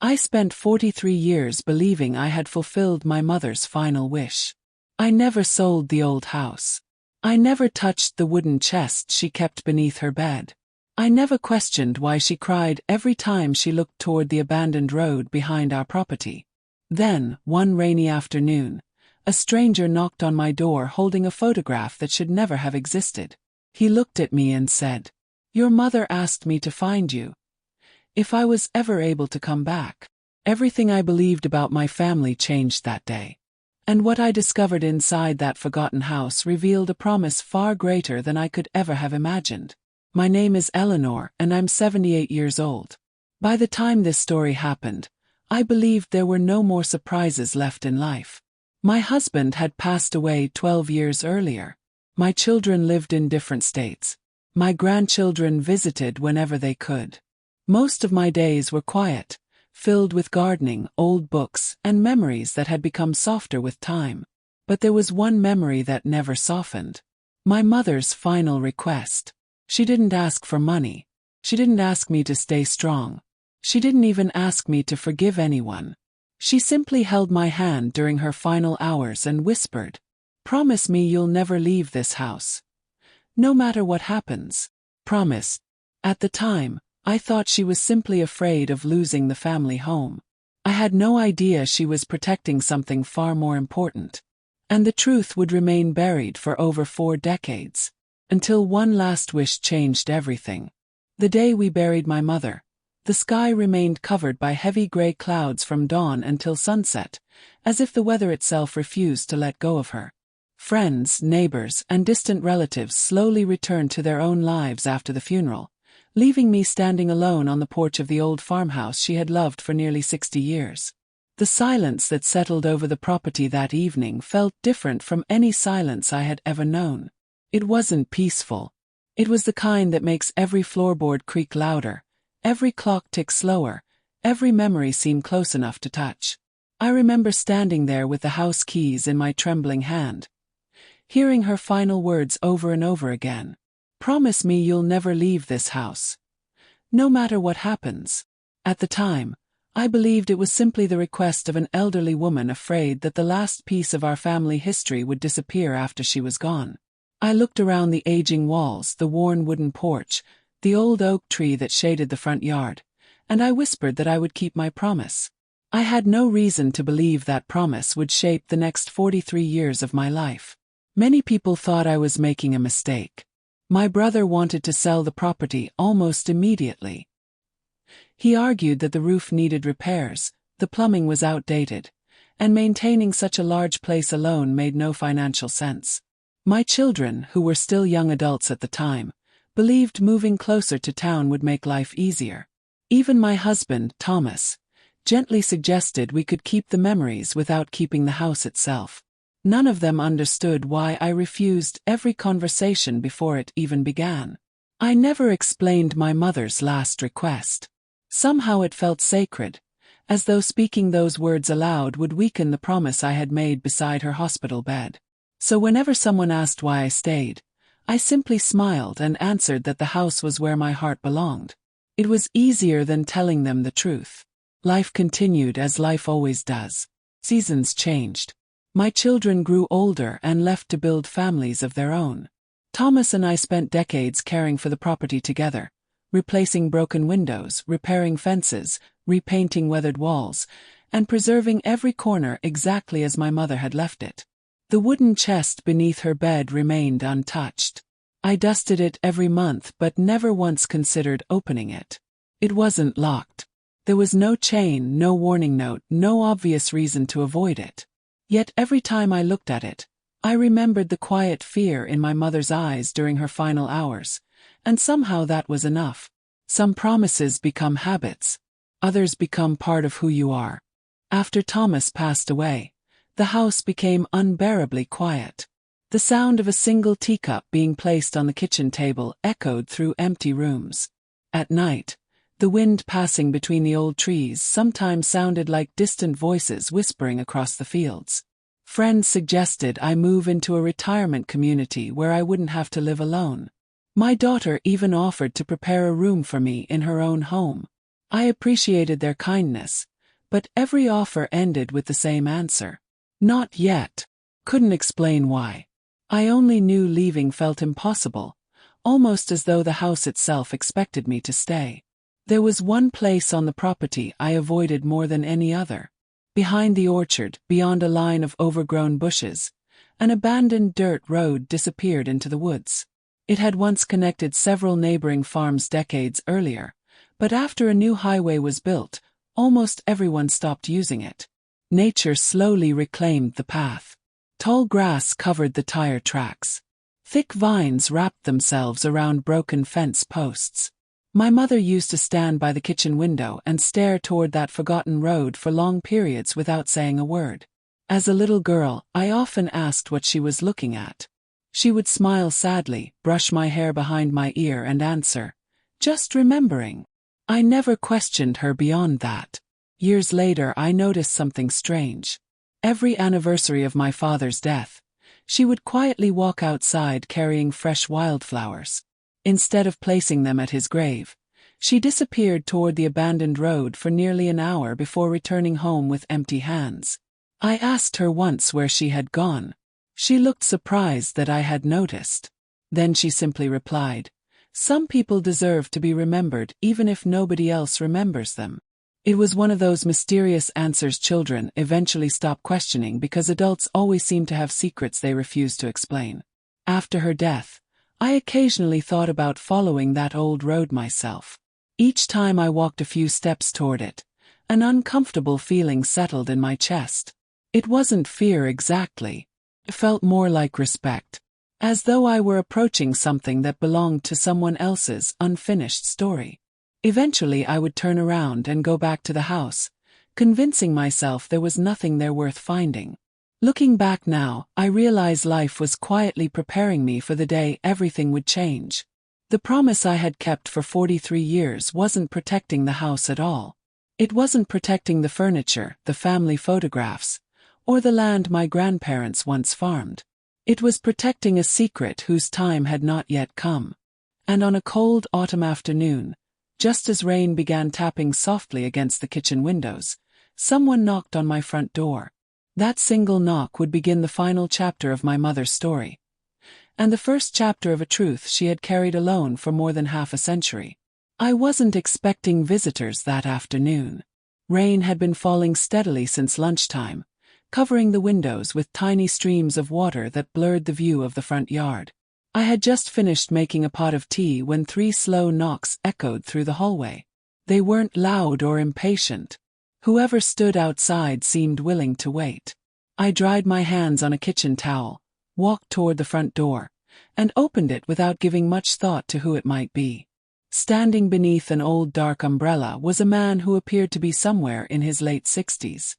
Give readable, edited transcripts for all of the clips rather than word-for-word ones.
I spent 43 years believing I had fulfilled my mother's final wish. I never sold the old house. I never touched the wooden chest she kept beneath her bed. I never questioned why she cried every time she looked toward the abandoned road behind our property. Then, one rainy afternoon, a stranger knocked on my door holding a photograph that should never have existed. He looked at me and said, "Your mother asked me to find you. If I was ever able to come back." Everything I believed about my family changed that day. And what I discovered inside that forgotten house revealed a promise far greater than I could ever have imagined. My name is Eleanor, and I'm 78 years old. By the time this story happened, I believed there were no more surprises left in life. My husband had passed away 12 years earlier. My children lived in different states. My grandchildren visited whenever they could. Most of my days were quiet, filled with gardening, old books, and memories that had become softer with time. But there was one memory that never softened. My mother's final request. She didn't ask for money. She didn't ask me to stay strong. She didn't even ask me to forgive anyone. She simply held my hand during her final hours and whispered, "Promise me you'll never leave this house. No matter what happens. Promise." At the time, I thought she was simply afraid of losing the family home. I had no idea she was protecting something far more important. And the truth would remain buried for over 4 decades. Until one last wish changed everything. The day we buried my mother, the sky remained covered by heavy gray clouds from dawn until sunset, as if the weather itself refused to let go of her. Friends, neighbors, and distant relatives slowly returned to their own lives after the funeral, leaving me standing alone on the porch of the old farmhouse she had loved for nearly 60 years. The silence that settled over the property that evening felt different from any silence I had ever known. It wasn't peaceful. It was the kind that makes every floorboard creak louder, every clock tick slower, every memory seem close enough to touch. I remember standing there with the house keys in my trembling hand, hearing her final words over and over again. "Promise me you'll never leave this house. No matter what happens." At the time, I believed it was simply the request of an elderly woman afraid that the last piece of our family history would disappear after she was gone. I looked around the aging walls, the worn wooden porch, the old oak tree that shaded the front yard, and I whispered that I would keep my promise. I had no reason to believe that promise would shape the next 43 years of my life. Many people thought I was making a mistake. My brother wanted to sell the property almost immediately. He argued that the roof needed repairs, the plumbing was outdated, and maintaining such a large place alone made no financial sense. My children, who were still young adults at the time, believed moving closer to town would make life easier. Even my husband, Thomas, gently suggested we could keep the memories without keeping the house itself. None of them understood why I refused every conversation before it even began. I never explained my mother's last request. Somehow it felt sacred, as though speaking those words aloud would weaken the promise I had made beside her hospital bed. So whenever someone asked why I stayed, I simply smiled and answered that the house was where my heart belonged. It was easier than telling them the truth. Life continued as life always does. Seasons changed. My children grew older and left to build families of their own. Thomas and I spent decades caring for the property together, replacing broken windows, repairing fences, repainting weathered walls, and preserving every corner exactly as my mother had left it. The wooden chest beneath her bed remained untouched. I dusted it every month but never once considered opening it. It wasn't locked. There was no chain, no warning note, no obvious reason to avoid it. Yet every time I looked at it, I remembered the quiet fear in my mother's eyes during her final hours, and somehow that was enough. Some promises become habits. Others become part of who you are. After Thomas passed away, the house became unbearably quiet. The sound of a single teacup being placed on the kitchen table echoed through empty rooms. At night, the wind passing between the old trees sometimes sounded like distant voices whispering across the fields. Friends suggested I move into a retirement community where I wouldn't have to live alone. My daughter even offered to prepare a room for me in her own home. I appreciated their kindness, but every offer ended with the same answer. Not yet. Couldn't explain why. I only knew leaving felt impossible, almost as though the house itself expected me to stay. There was one place on the property I avoided more than any other. Behind the orchard, beyond a line of overgrown bushes, an abandoned dirt road disappeared into the woods. It had once connected several neighboring farms decades earlier, but after a new highway was built, almost everyone stopped using it. Nature slowly reclaimed the path. Tall grass covered the tire tracks. Thick vines wrapped themselves around broken fence posts. My mother used to stand by the kitchen window and stare toward that forgotten road for long periods without saying a word. As a little girl, I often asked what she was looking at. She would smile sadly, brush my hair behind my ear and answer, "Just remembering." I never questioned her beyond that. Years later, I noticed something strange. Every anniversary of my father's death, she would quietly walk outside carrying fresh wildflowers. Instead of placing them at his grave, she disappeared toward the abandoned road for nearly an hour before returning home with empty hands. I asked her once where she had gone. She looked surprised that I had noticed. Then she simply replied, "Some people deserve to be remembered even if nobody else remembers them." It was one of those mysterious answers children eventually stop questioning because adults always seem to have secrets they refuse to explain. After her death, I occasionally thought about following that old road myself. Each time I walked a few steps toward it, an uncomfortable feeling settled in my chest. It wasn't fear exactly. It felt more like respect, as though I were approaching something that belonged to someone else's unfinished story. Eventually I would turn around and go back to the house, convincing myself there was nothing there worth finding. Looking back now, I realize life was quietly preparing me for the day everything would change. The promise I had kept for 43 years wasn't protecting the house at all. It wasn't protecting the furniture, the family photographs, or the land my grandparents once farmed. It was protecting a secret whose time had not yet come. And on a cold autumn afternoon, just as rain began tapping softly against the kitchen windows, someone knocked on my front door. That single knock would begin the final chapter of my mother's story, and the first chapter of a truth she had carried alone for more than half a century. I wasn't expecting visitors that afternoon. Rain had been falling steadily since lunchtime, covering the windows with tiny streams of water that blurred the view of the front yard. I had just finished making a pot of tea when 3 slow knocks echoed through the hallway. They weren't loud or impatient. Whoever stood outside seemed willing to wait. I dried my hands on a kitchen towel, walked toward the front door, and opened it without giving much thought to who it might be. Standing beneath an old dark umbrella was a man who appeared to be somewhere in his late 60s.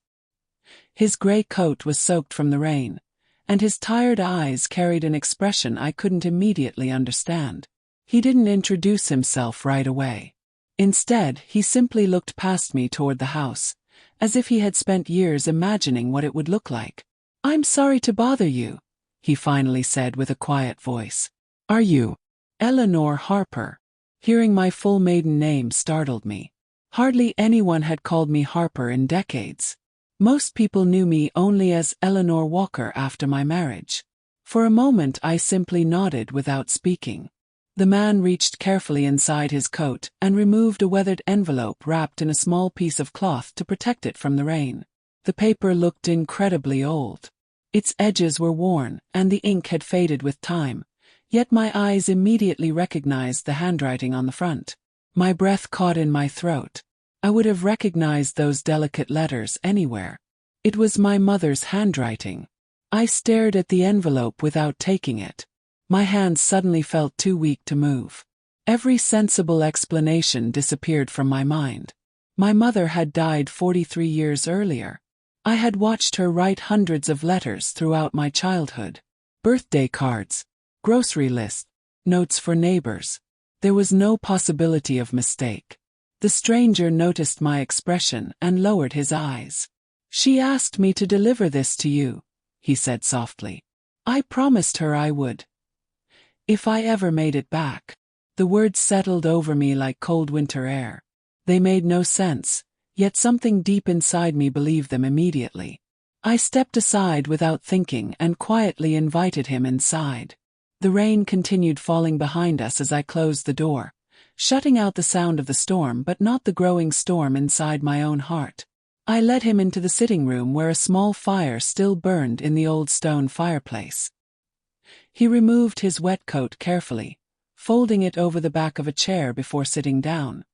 His gray coat was soaked from the rain, and his tired eyes carried an expression I couldn't immediately understand. He didn't introduce himself right away. Instead, he simply looked past me toward the house, as if he had spent years imagining what it would look like. "I'm sorry to bother you," he finally said with a quiet voice. "Are you Eleanor Harper?" Hearing my full maiden name startled me. Hardly anyone had called me Harper in decades. Most people knew me only as Eleanor Walker after my marriage. For a moment I simply nodded without speaking. The man reached carefully inside his coat and removed a weathered envelope wrapped in a small piece of cloth to protect it from the rain. The paper looked incredibly old. Its edges were worn, and the ink had faded with time, yet my eyes immediately recognized the handwriting on the front. My breath caught in my throat. I would have recognized those delicate letters anywhere. It was my mother's handwriting. I stared at the envelope without taking it. My hands suddenly felt too weak to move. Every sensible explanation disappeared from my mind. My mother had died 43 years earlier. I had watched her write hundreds of letters throughout my childhood. Birthday cards, grocery lists, notes for neighbors. There was no possibility of mistake. The stranger noticed my expression and lowered his eyes. "She asked me to deliver this to you," he said softly. "I promised her I would. If I ever made it back." The words settled over me like cold winter air. They made no sense, Yet something deep inside me believed them immediately. I stepped aside without thinking and quietly invited him inside. The rain continued falling behind us as I closed the door, shutting out the sound of the storm but not the growing storm inside my own heart. I led him into the sitting room where a small fire still burned in the old stone fireplace. He removed his wet coat carefully, folding it over the back of a chair before sitting down.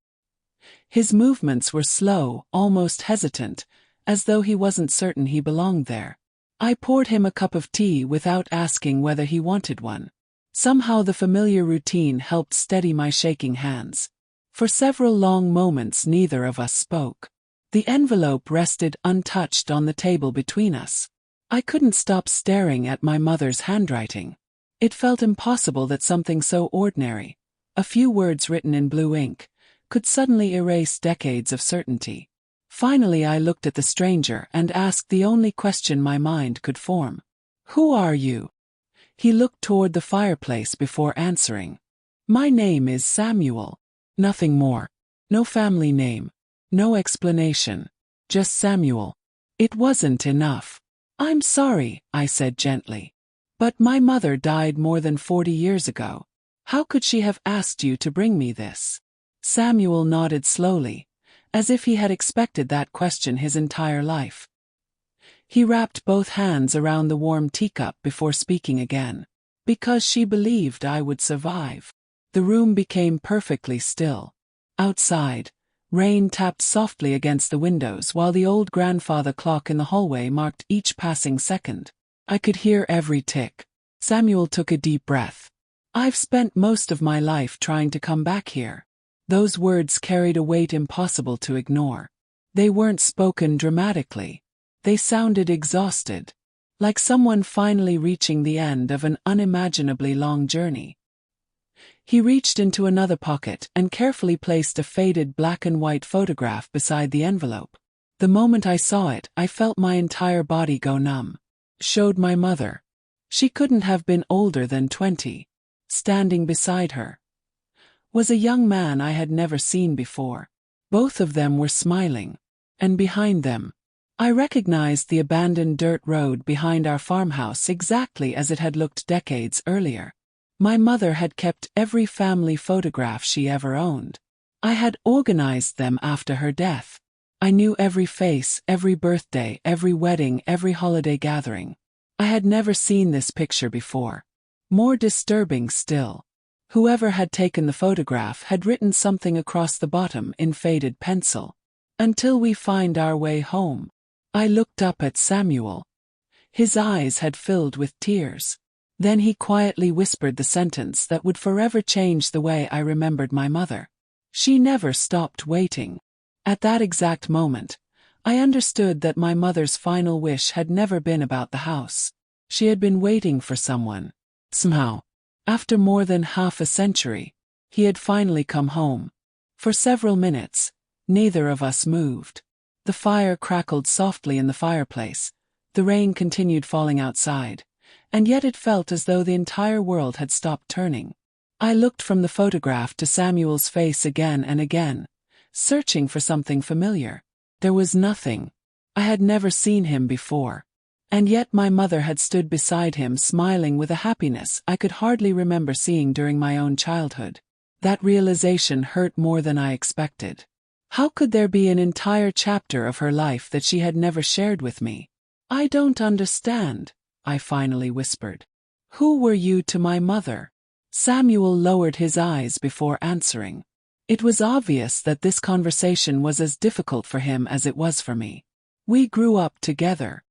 His movements were slow, almost hesitant, as though he wasn't certain he belonged there. I poured him a cup of tea without asking whether he wanted one. Somehow the familiar routine helped steady my shaking hands. For several long moments neither of us spoke. The envelope rested untouched on the table between us. I couldn't stop staring at my mother's handwriting. It felt impossible that something so ordinary, a few words written in blue ink, could suddenly erase decades of certainty. Finally I looked at the stranger and asked the only question my mind could form. "Who are you?" He looked toward the fireplace before answering. "My name is Samuel." Nothing more. No family name. No explanation. Just Samuel. It wasn't enough. "I'm sorry," I said gently. "But my mother died more than 40 years ago. How could she have asked you to bring me this?" Samuel nodded slowly, as if he had expected that question his entire life. He wrapped both hands around the warm teacup before speaking again. "Because she believed I would survive." The room became perfectly still. Outside, rain tapped softly against the windows while the old grandfather clock in the hallway marked each passing second. I could hear every tick. Samuel took a deep breath. "I've spent most of my life trying to come back here." Those words carried a weight impossible to ignore. They weren't spoken dramatically. They sounded exhausted, like someone finally reaching the end of an unimaginably long journey. He reached into another pocket and carefully placed a faded black and white photograph beside the envelope. The moment I saw it, I felt my entire body go numb. Showed my mother. She couldn't have been older than 20. Standing beside her was a young man I had never seen before. Both of them were smiling. And behind them, I recognized the abandoned dirt road behind our farmhouse exactly as it had looked decades earlier. My mother had kept every family photograph she ever owned. I had organized them after her death. I knew every face, every birthday, every wedding, every holiday gathering. I had never seen this picture before. More disturbing still, whoever had taken the photograph had written something across the bottom in faded pencil. "Until we find our way home." I looked up at Samuel. His eyes had filled with tears. Then he quietly whispered the sentence that would forever change the way I remembered my mother. "She never stopped waiting." At that exact moment, I understood that my mother's final wish had never been about the house. She had been waiting for someone. Somehow, after more than half a century, he had finally come home. For several minutes, neither of us moved. The fire crackled softly in the fireplace. The rain continued falling outside, and yet it felt as though the entire world had stopped turning. I looked from the photograph to Samuel's face again and again, searching for something familiar. There was nothing. I had never seen him before. And yet my mother had stood beside him smiling with a happiness I could hardly remember seeing during my own childhood. That realization hurt more than I expected. How could there be an entire chapter of her life that she had never shared with me? "I don't understand," I finally whispered. "Who were you to my mother?" Samuel lowered his eyes before answering. It was obvious that this conversation was as difficult for him as it was for me. "We grew up together."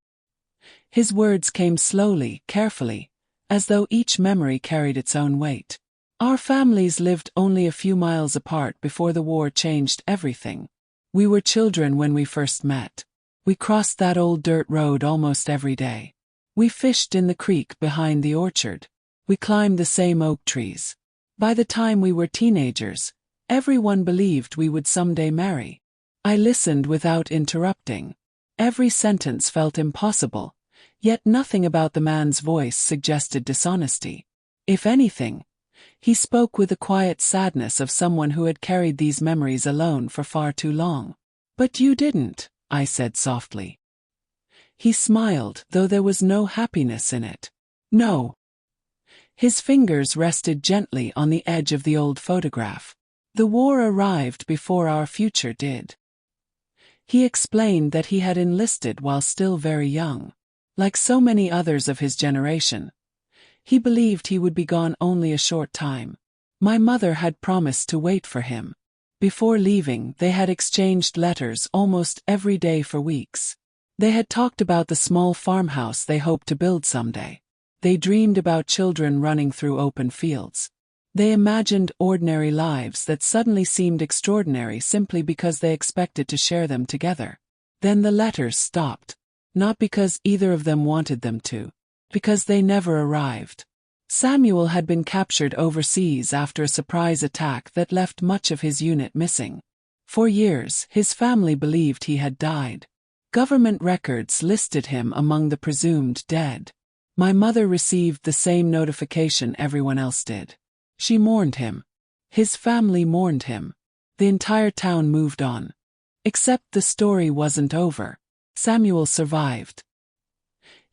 His words came slowly, carefully, as though each memory carried its own weight. "Our families lived only a few miles apart before the war changed everything. We were children when we first met. We crossed that old dirt road almost every day. We fished in the creek behind the orchard. We climbed the same oak trees. By the time we were teenagers, everyone believed we would someday marry." I listened without interrupting. Every sentence felt impossible, yet nothing about the man's voice suggested dishonesty. If anything, he spoke with the quiet sadness of someone who had carried these memories alone for far too long. But you didn't, I said softly. He smiled, though there was no happiness in it. No. His fingers rested gently on the edge of the old photograph. The war arrived before our future did. He explained that he had enlisted while still very young. Like so many others of his generation, he believed he would be gone only a short time. My mother had promised to wait for him. Before leaving, they had exchanged letters almost every day for weeks. They had talked about the small farmhouse they hoped to build someday. They dreamed about children running through open fields. They imagined ordinary lives that suddenly seemed extraordinary simply because they expected to share them together. Then the letters stopped. Not because either of them wanted them to. Because they never arrived. Samuel had been captured overseas after a surprise attack that left much of his unit missing. For years, his family believed he had died. Government records listed him among the presumed dead. My mother received the same notification everyone else did. She mourned him. His family mourned him. The entire town moved on. Except the story wasn't over. Samuel survived.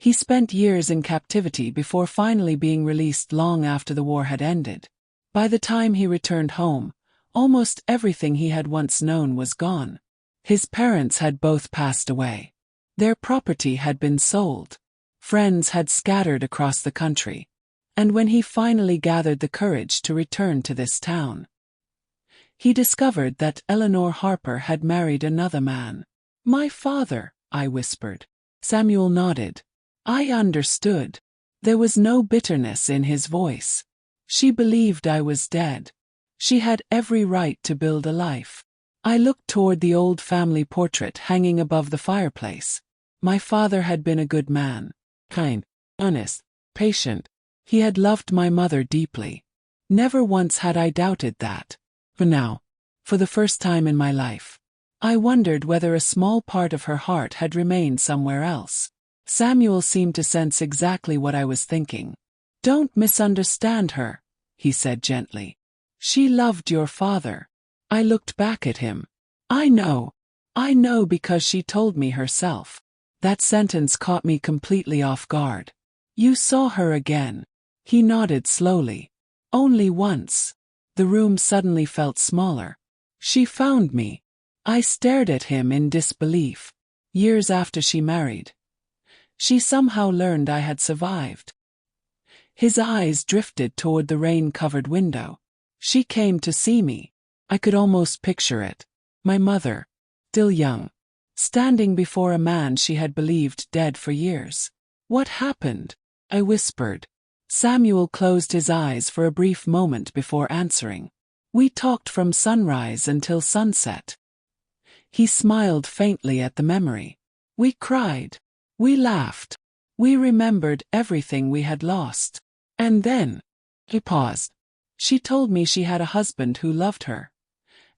He spent years in captivity before finally being released long after the war had ended. By the time he returned home, almost everything he had once known was gone. His parents had both passed away. Their property had been sold. Friends had scattered across the country. And when he finally gathered the courage to return to this town, he discovered that Eleanor Harper had married another man. "My father," I whispered. Samuel nodded. I understood. There was no bitterness in his voice. She believed I was dead. She had every right to build a life. I looked toward the old family portrait hanging above the fireplace. My father had been a good man. Kind, honest, patient. He had loved my mother deeply. Never once had I doubted that. But now, for the first time in my life, I wondered whether a small part of her heart had remained somewhere else. Samuel seemed to sense exactly what I was thinking. "Don't misunderstand her," he said gently. "She loved your father." I looked back at him. I know because she told me herself." That sentence caught me completely off guard. "You saw her again?" He nodded slowly. "Only once." The room suddenly felt smaller. "She found me." I stared at him in disbelief. Years after she married, she somehow learned I had survived. His eyes drifted toward the rain-covered window. "She came to see me." I could almost picture it. My mother, still young, standing before a man she had believed dead for years. "What happened?" I whispered. Samuel closed his eyes for a brief moment before answering. "We talked from sunrise until sunset." He smiled faintly at the memory. "We cried. We laughed. We remembered everything we had lost. And then," he paused, "she told me she had a husband who loved her.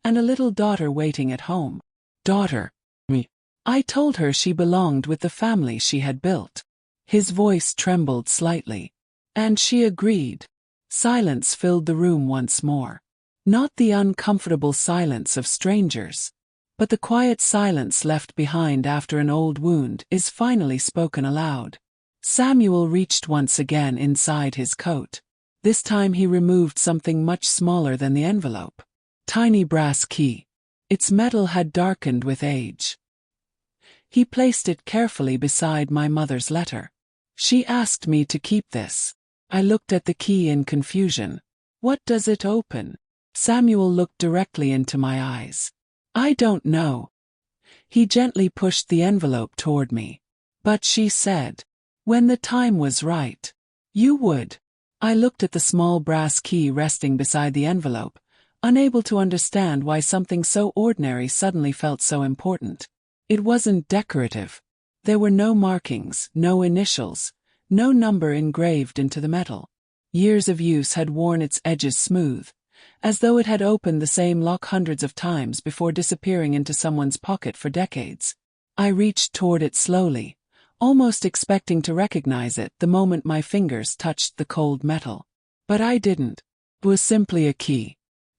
And a little daughter waiting at home." "Daughter?" Me. I told her she belonged with the family she had built." His voice trembled slightly. "And she agreed." Silence filled the room once more. Not the uncomfortable silence of strangers, but the quiet silence left behind after an old wound is finally spoken aloud. Samuel reached once again inside his coat. This time he removed something much smaller than the envelope. Tiny brass key. Its metal had darkened with age. He placed it carefully beside my mother's letter. "She asked me to keep this." I looked at the key in confusion. "What does it open?" Samuel looked directly into my eyes. "I don't know." He gently pushed the envelope toward me. "But she said, when the time was right, you would." I looked at the small brass key resting beside the envelope, unable to understand why something so ordinary suddenly felt so important. It wasn't decorative. There were no markings, no initials, no number engraved into the metal. Years of use had worn its edges smooth, as though it had opened the same lock hundreds of times before disappearing into someone's pocket for decades. I reached toward it slowly, almost expecting to recognize it the moment my fingers touched the cold metal. But I didn't. It was simply a key.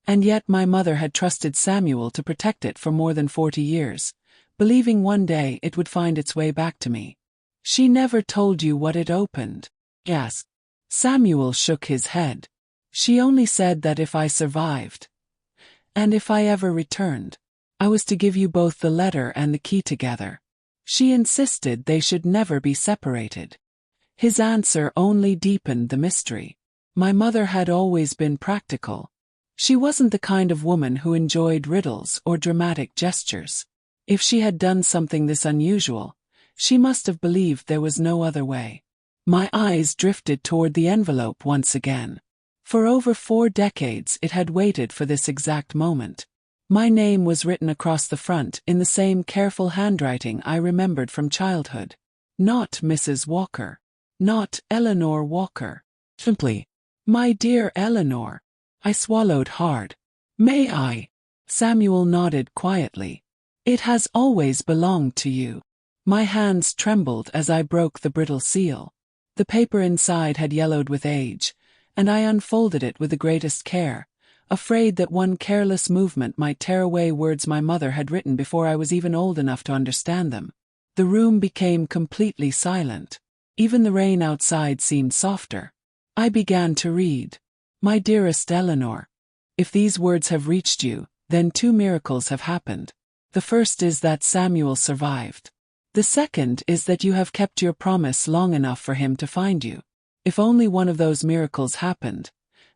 And yet my mother had trusted Samuel to protect it for more than 40 years, believing one day it would find its way back to me. She never told you what it opened? Yes. Samuel shook his head. She only said that if I survived, and if I ever returned, I was to give you both the letter and the key together. She insisted they should never be separated. His answer only deepened the mystery. My mother had always been practical. She wasn't the kind of woman who enjoyed riddles or dramatic gestures. If she had done something this unusual, she must have believed there was no other way. My eyes drifted toward the envelope once again. For over 4 decades it had waited for this exact moment. My name was written across the front in the same careful handwriting I remembered from childhood. Not Mrs. Walker. Not Eleanor Walker. Simply, my dear Eleanor. I swallowed hard. May I? Samuel nodded quietly. It has always belonged to you. My hands trembled as I broke the brittle seal. The paper inside had yellowed with age, and I unfolded it with the greatest care, afraid that one careless movement might tear away words my mother had written before I was even old enough to understand them. The room became completely silent. Even the rain outside seemed softer. I began to read. My dearest Eleanor, if these words have reached you, then 2 miracles have happened. The first is that Samuel survived. The second is that you have kept your promise long enough for him to find you. If only one of those miracles happened,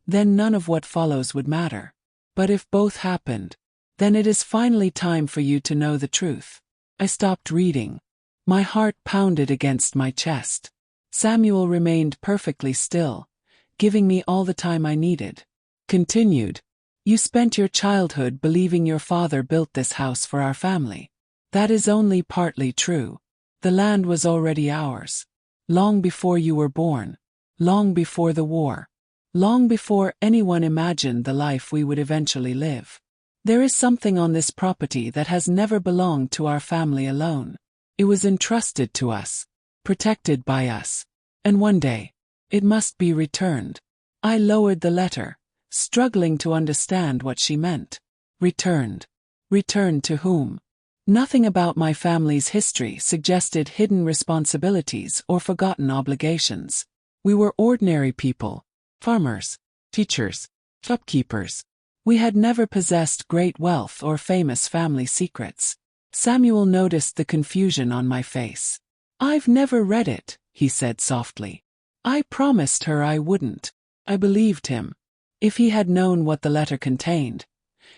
then none of what follows would matter. But if both happened, then it is finally time for you to know the truth. I stopped reading. My heart pounded against my chest. Samuel remained perfectly still, giving me all the time I needed. Continued. You spent your childhood believing your father built this house for our family. That is only partly true. The land was already ours. Long before you were born. Long before the war. Long before anyone imagined the life we would eventually live. There is something on this property that has never belonged to our family alone. It was entrusted to us, protected by us, and one day, it must be returned. I lowered the letter, struggling to understand what she meant. Returned. Returned to whom? Nothing about my family's history suggested hidden responsibilities or forgotten obligations. We were ordinary people, farmers, teachers, shopkeepers. We had never possessed great wealth or famous family secrets. Samuel noticed the confusion on my face. I've never read it, he said softly. I promised her I wouldn't. I believed him. If he had known what the letter contained,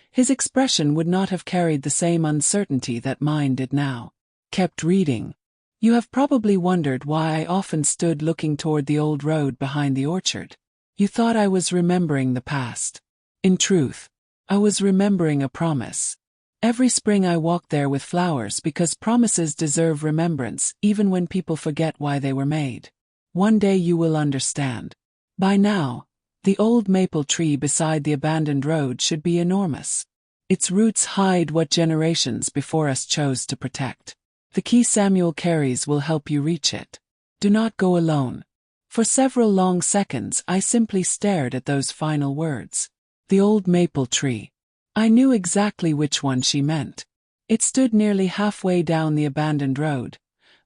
his expression would not have carried the same uncertainty that mine did now. Kept reading. You have probably wondered why I often stood looking toward the old road behind the orchard. You thought I was remembering the past. In truth, I was remembering a promise. Every spring I walked there with flowers because promises deserve remembrance even when people forget why they were made. One day you will understand. By now, the old maple tree beside the abandoned road should be enormous. Its roots hide what generations before us chose to protect. The key Samuel carries will help you reach it. Do not go alone. For several long seconds I simply stared at those final words. The old maple tree. I knew exactly which one she meant. It stood nearly halfway down the abandoned road,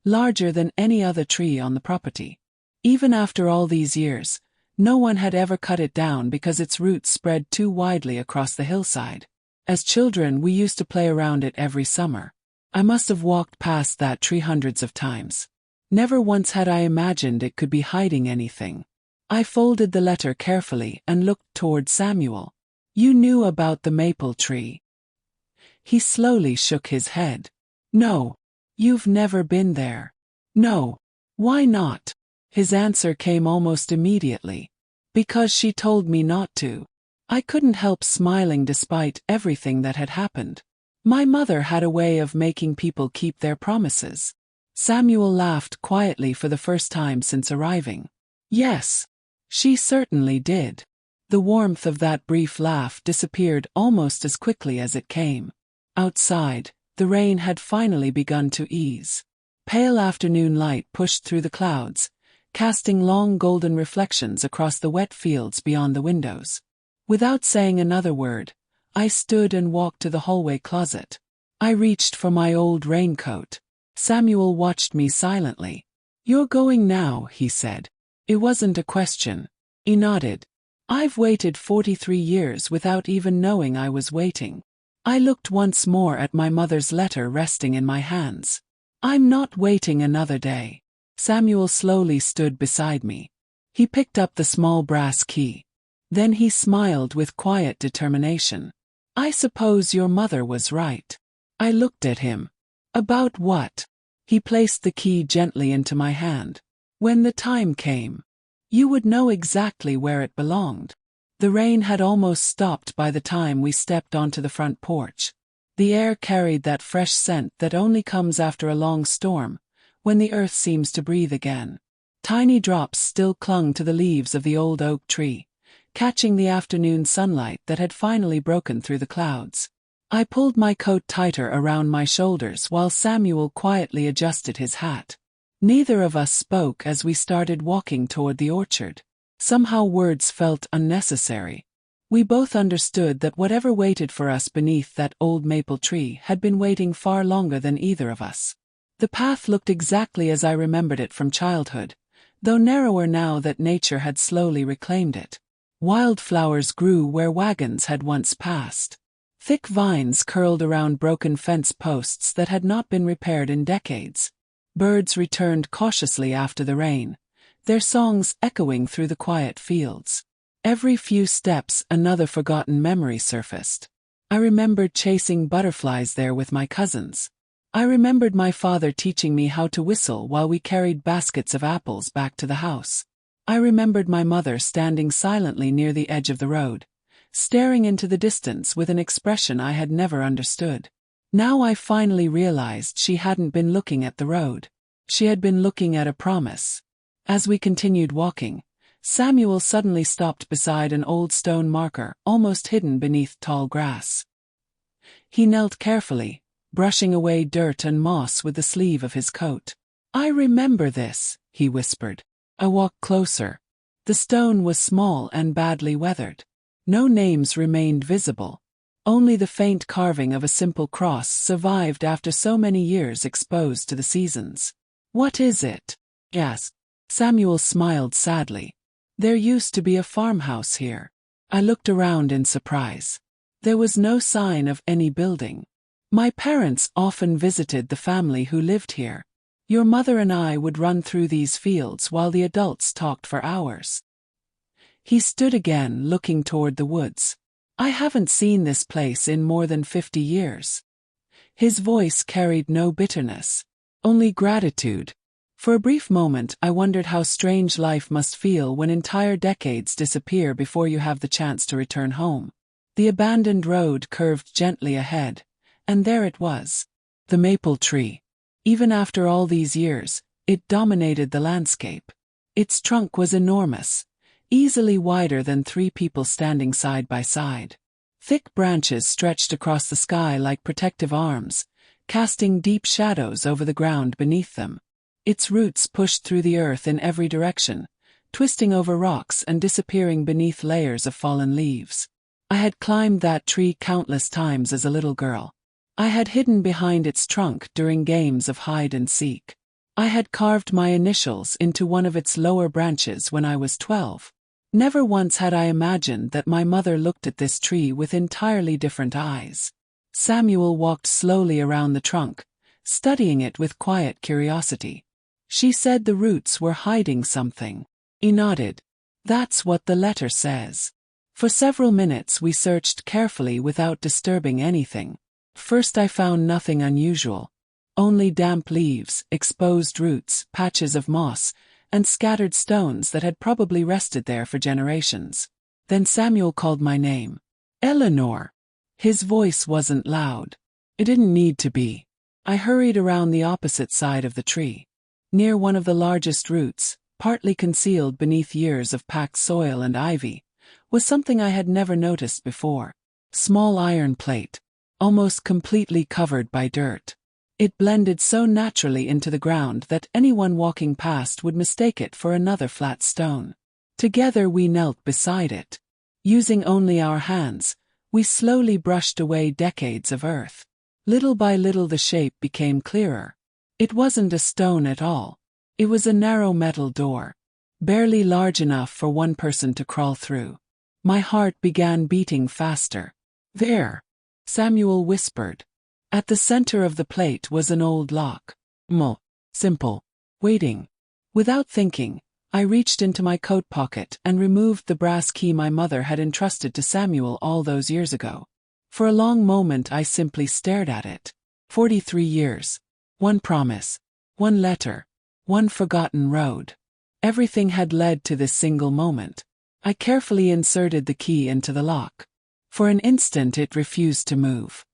larger than any other tree on the property. Even after all these years, no one had ever cut it down because its roots spread too widely across the hillside. As children, we used to play around it every summer. I must have walked past that tree hundreds of times. Never once had I imagined it could be hiding anything. I folded the letter carefully and looked toward Samuel. You knew about the maple tree. He slowly shook his head. No. You've never been there. No. Why not? His answer came almost immediately. Because she told me not to. I couldn't help smiling despite everything that had happened. My mother had a way of making people keep their promises. Samuel laughed quietly for the first time since arriving. Yes, she certainly did. The warmth of that brief laugh disappeared almost as quickly as it came. Outside, the rain had finally begun to ease. Pale afternoon light pushed through the clouds, casting long golden reflections across the wet fields beyond the windows. Without saying another word, I stood and walked to the hallway closet. I reached for my old raincoat. Samuel watched me silently. "You're going now," he said. It wasn't a question. He nodded. "I've waited 43 years without even knowing I was waiting." I looked once more at my mother's letter resting in my hands. "I'm not waiting another day." Samuel slowly stood beside me. He picked up the small brass key. Then he smiled with quiet determination. "I suppose your mother was right." I looked at him. "About what?" He placed the key gently into my hand. "When the time came, you would know exactly where it belonged." The rain had almost stopped by the time we stepped onto the front porch. The air carried that fresh scent that only comes after a long storm, when the earth seems to breathe again. Tiny drops still clung to the leaves of the old oak tree, catching the afternoon sunlight that had finally broken through the clouds. I pulled my coat tighter around my shoulders while Samuel quietly adjusted his hat. Neither of us spoke as we started walking toward the orchard. Somehow words felt unnecessary. We both understood that whatever waited for us beneath that old maple tree had been waiting far longer than either of us. The path looked exactly as I remembered it from childhood, though narrower now that nature had slowly reclaimed it. Wildflowers grew where wagons had once passed. Thick vines curled around broken fence posts that had not been repaired in decades. Birds returned cautiously after the rain, their songs echoing through the quiet fields. Every few steps another forgotten memory surfaced. I remembered chasing butterflies there with my cousins. I remembered my father teaching me how to whistle while we carried baskets of apples back to the house. I remembered my mother standing silently near the edge of the road, staring into the distance with an expression I had never understood. Now I finally realized she hadn't been looking at the road. She had been looking at a promise. As we continued walking, Samuel suddenly stopped beside an old stone marker almost hidden beneath tall grass. He knelt carefully, brushing away dirt and moss with the sleeve of his coat. "I remember this," he whispered. I walked closer. The stone was small and badly weathered. No names remained visible. Only the faint carving of a simple cross survived after so many years exposed to the seasons. "What is it?" asked. Samuel smiled sadly. "There used to be a farmhouse here." I looked around in surprise. There was no sign of any building. "My parents often visited the family who lived here. Your mother and I would run through these fields while the adults talked for hours." He stood again, looking toward the woods. "I haven't seen this place in more than 50 years." His voice carried no bitterness, only gratitude. For a brief moment I wondered how strange life must feel when entire decades disappear before you have the chance to return home. The abandoned road curved gently ahead, and there it was. The maple tree. Even after all these years, it dominated the landscape. Its trunk was enormous, easily wider than 3 people standing side by side. Thick branches stretched across the sky like protective arms, casting deep shadows over the ground beneath them. Its roots pushed through the earth in every direction, twisting over rocks and disappearing beneath layers of fallen leaves. I had climbed that tree countless times as a little girl. I had hidden behind its trunk during games of hide and seek. I had carved my initials into one of its lower branches when I was 12. Never once had I imagined that my mother looked at this tree with entirely different eyes. Samuel walked slowly around the trunk, studying it with quiet curiosity. "She said the roots were hiding something." He nodded. "That's what the letter says." For several minutes we searched carefully without disturbing anything. First I found nothing unusual. Only damp leaves, exposed roots, patches of moss, and scattered stones that had probably rested there for generations. Then Samuel called my name. "Eleanor." His voice wasn't loud. It didn't need to be. I hurried around the opposite side of the tree. Near one of the largest roots, partly concealed beneath years of packed soil and ivy, was something I had never noticed before. Small iron plate, almost completely covered by dirt. It blended so naturally into the ground that anyone walking past would mistake it for another flat stone. Together we knelt beside it. Using only our hands, we slowly brushed away decades of earth. Little by little the shape became clearer. It wasn't a stone at all. It was a narrow metal door, barely large enough for one person to crawl through. My heart began beating faster. "There," Samuel whispered. At the center of the plate was an old lock. Simple. Waiting. Without thinking, I reached into my coat pocket and removed the brass key my mother had entrusted to Samuel all those years ago. For a long moment I simply stared at it. 43 years. One promise. One letter. One forgotten road. Everything had led to this single moment. I carefully inserted the key into the lock. For an instant it refused to move.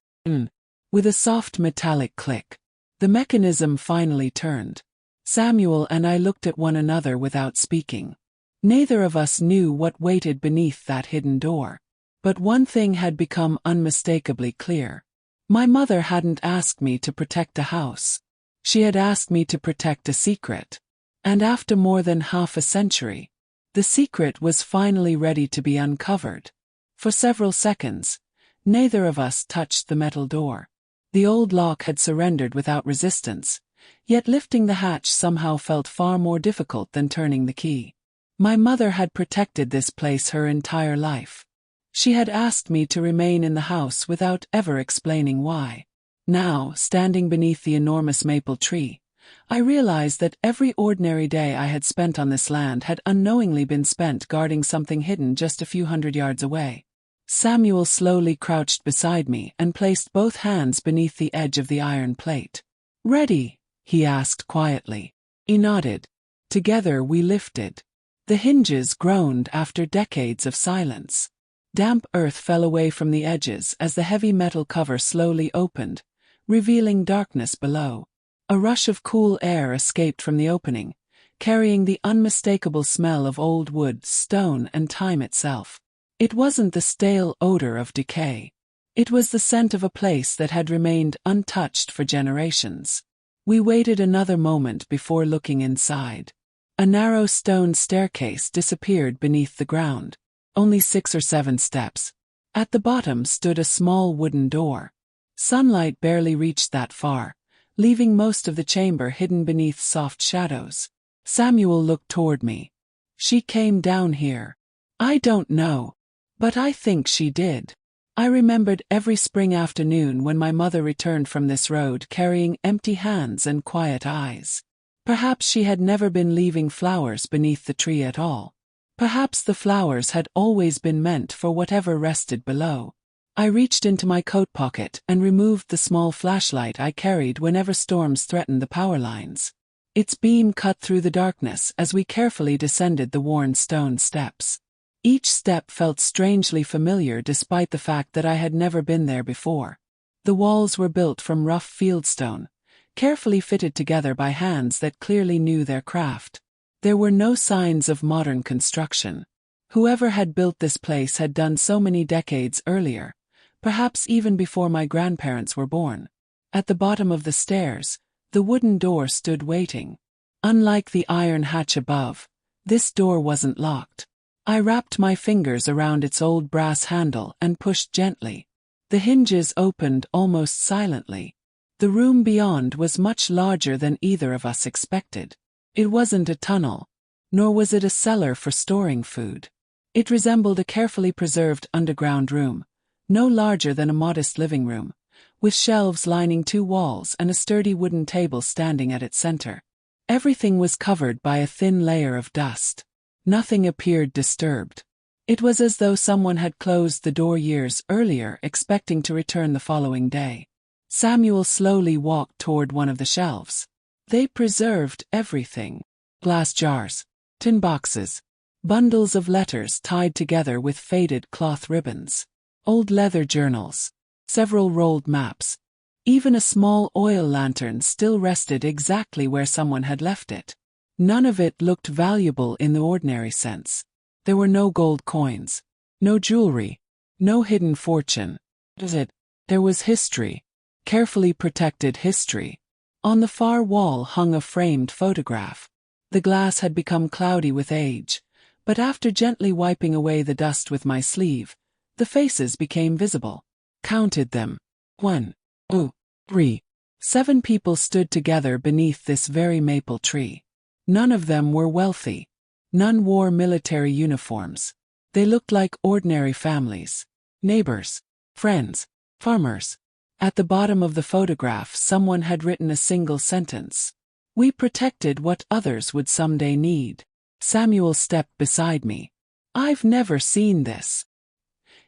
With a soft metallic click, the mechanism finally turned. Samuel and I looked at one another without speaking. Neither of us knew what waited beneath that hidden door. But one thing had become unmistakably clear. My mother hadn't asked me to protect a house. She had asked me to protect a secret. And after more than half a century, the secret was finally ready to be uncovered. For several seconds, neither of us touched the metal door. The old lock had surrendered without resistance, yet lifting the hatch somehow felt far more difficult than turning the key. My mother had protected this place her entire life. She had asked me to remain in the house without ever explaining why. Now, standing beneath the enormous maple tree, I realized that every ordinary day I had spent on this land had unknowingly been spent guarding something hidden just a few hundred yards away. Samuel slowly crouched beside me and placed both hands beneath the edge of the iron plate. "Ready?" he asked quietly. He nodded. Together we lifted. The hinges groaned after decades of silence. Damp earth fell away from the edges as the heavy metal cover slowly opened, revealing darkness below. A rush of cool air escaped from the opening, carrying the unmistakable smell of old wood, stone, and time itself. It wasn't the stale odor of decay. It was the scent of a place that had remained untouched for generations. We waited another moment before looking inside. A narrow stone staircase disappeared beneath the ground. Only 6 or 7 steps. At the bottom stood a small wooden door. Sunlight barely reached that far, leaving most of the chamber hidden beneath soft shadows. Samuel looked toward me. "She came down here." "I don't know. But I think she did." I remembered every spring afternoon when my mother returned from this road carrying empty hands and quiet eyes. Perhaps she had never been leaving flowers beneath the tree at all. Perhaps the flowers had always been meant for whatever rested below. I reached into my coat pocket and removed the small flashlight I carried whenever storms threatened the power lines. Its beam cut through the darkness as we carefully descended the worn stone steps. Each step felt strangely familiar despite the fact that I had never been there before. The walls were built from rough fieldstone, carefully fitted together by hands that clearly knew their craft. There were no signs of modern construction. Whoever had built this place had done so many decades earlier, perhaps even before my grandparents were born. At the bottom of the stairs, the wooden door stood waiting. Unlike the iron hatch above, this door wasn't locked. I wrapped my fingers around its old brass handle and pushed gently. The hinges opened almost silently. The room beyond was much larger than either of us expected. It wasn't a tunnel, nor was it a cellar for storing food. It resembled a carefully preserved underground room, no larger than a modest living room, with shelves lining 2 walls and a sturdy wooden table standing at its center. Everything was covered by a thin layer of dust. Nothing appeared disturbed. It was as though someone had closed the door years earlier, expecting to return the following day. Samuel slowly walked toward one of the shelves. They preserved everything. Glass jars, tin boxes, bundles of letters tied together with faded cloth ribbons, old leather journals, several rolled maps. Even a small oil lantern still rested exactly where someone had left it. None of it looked valuable in the ordinary sense. There were no gold coins, no jewelry, no hidden fortune. There was history, carefully protected history. On the far wall hung a framed photograph. The glass had become cloudy with age, but after gently wiping away the dust with my sleeve, the faces became visible. Counted them. 1, 2, 3. 7 people stood together beneath this very maple tree. None of them were wealthy. None wore military uniforms. They looked like ordinary families. Neighbors, friends, farmers. At the bottom of the photograph, someone had written a single sentence. "We protected what others would someday need." Samuel stepped beside me. "I've never seen this."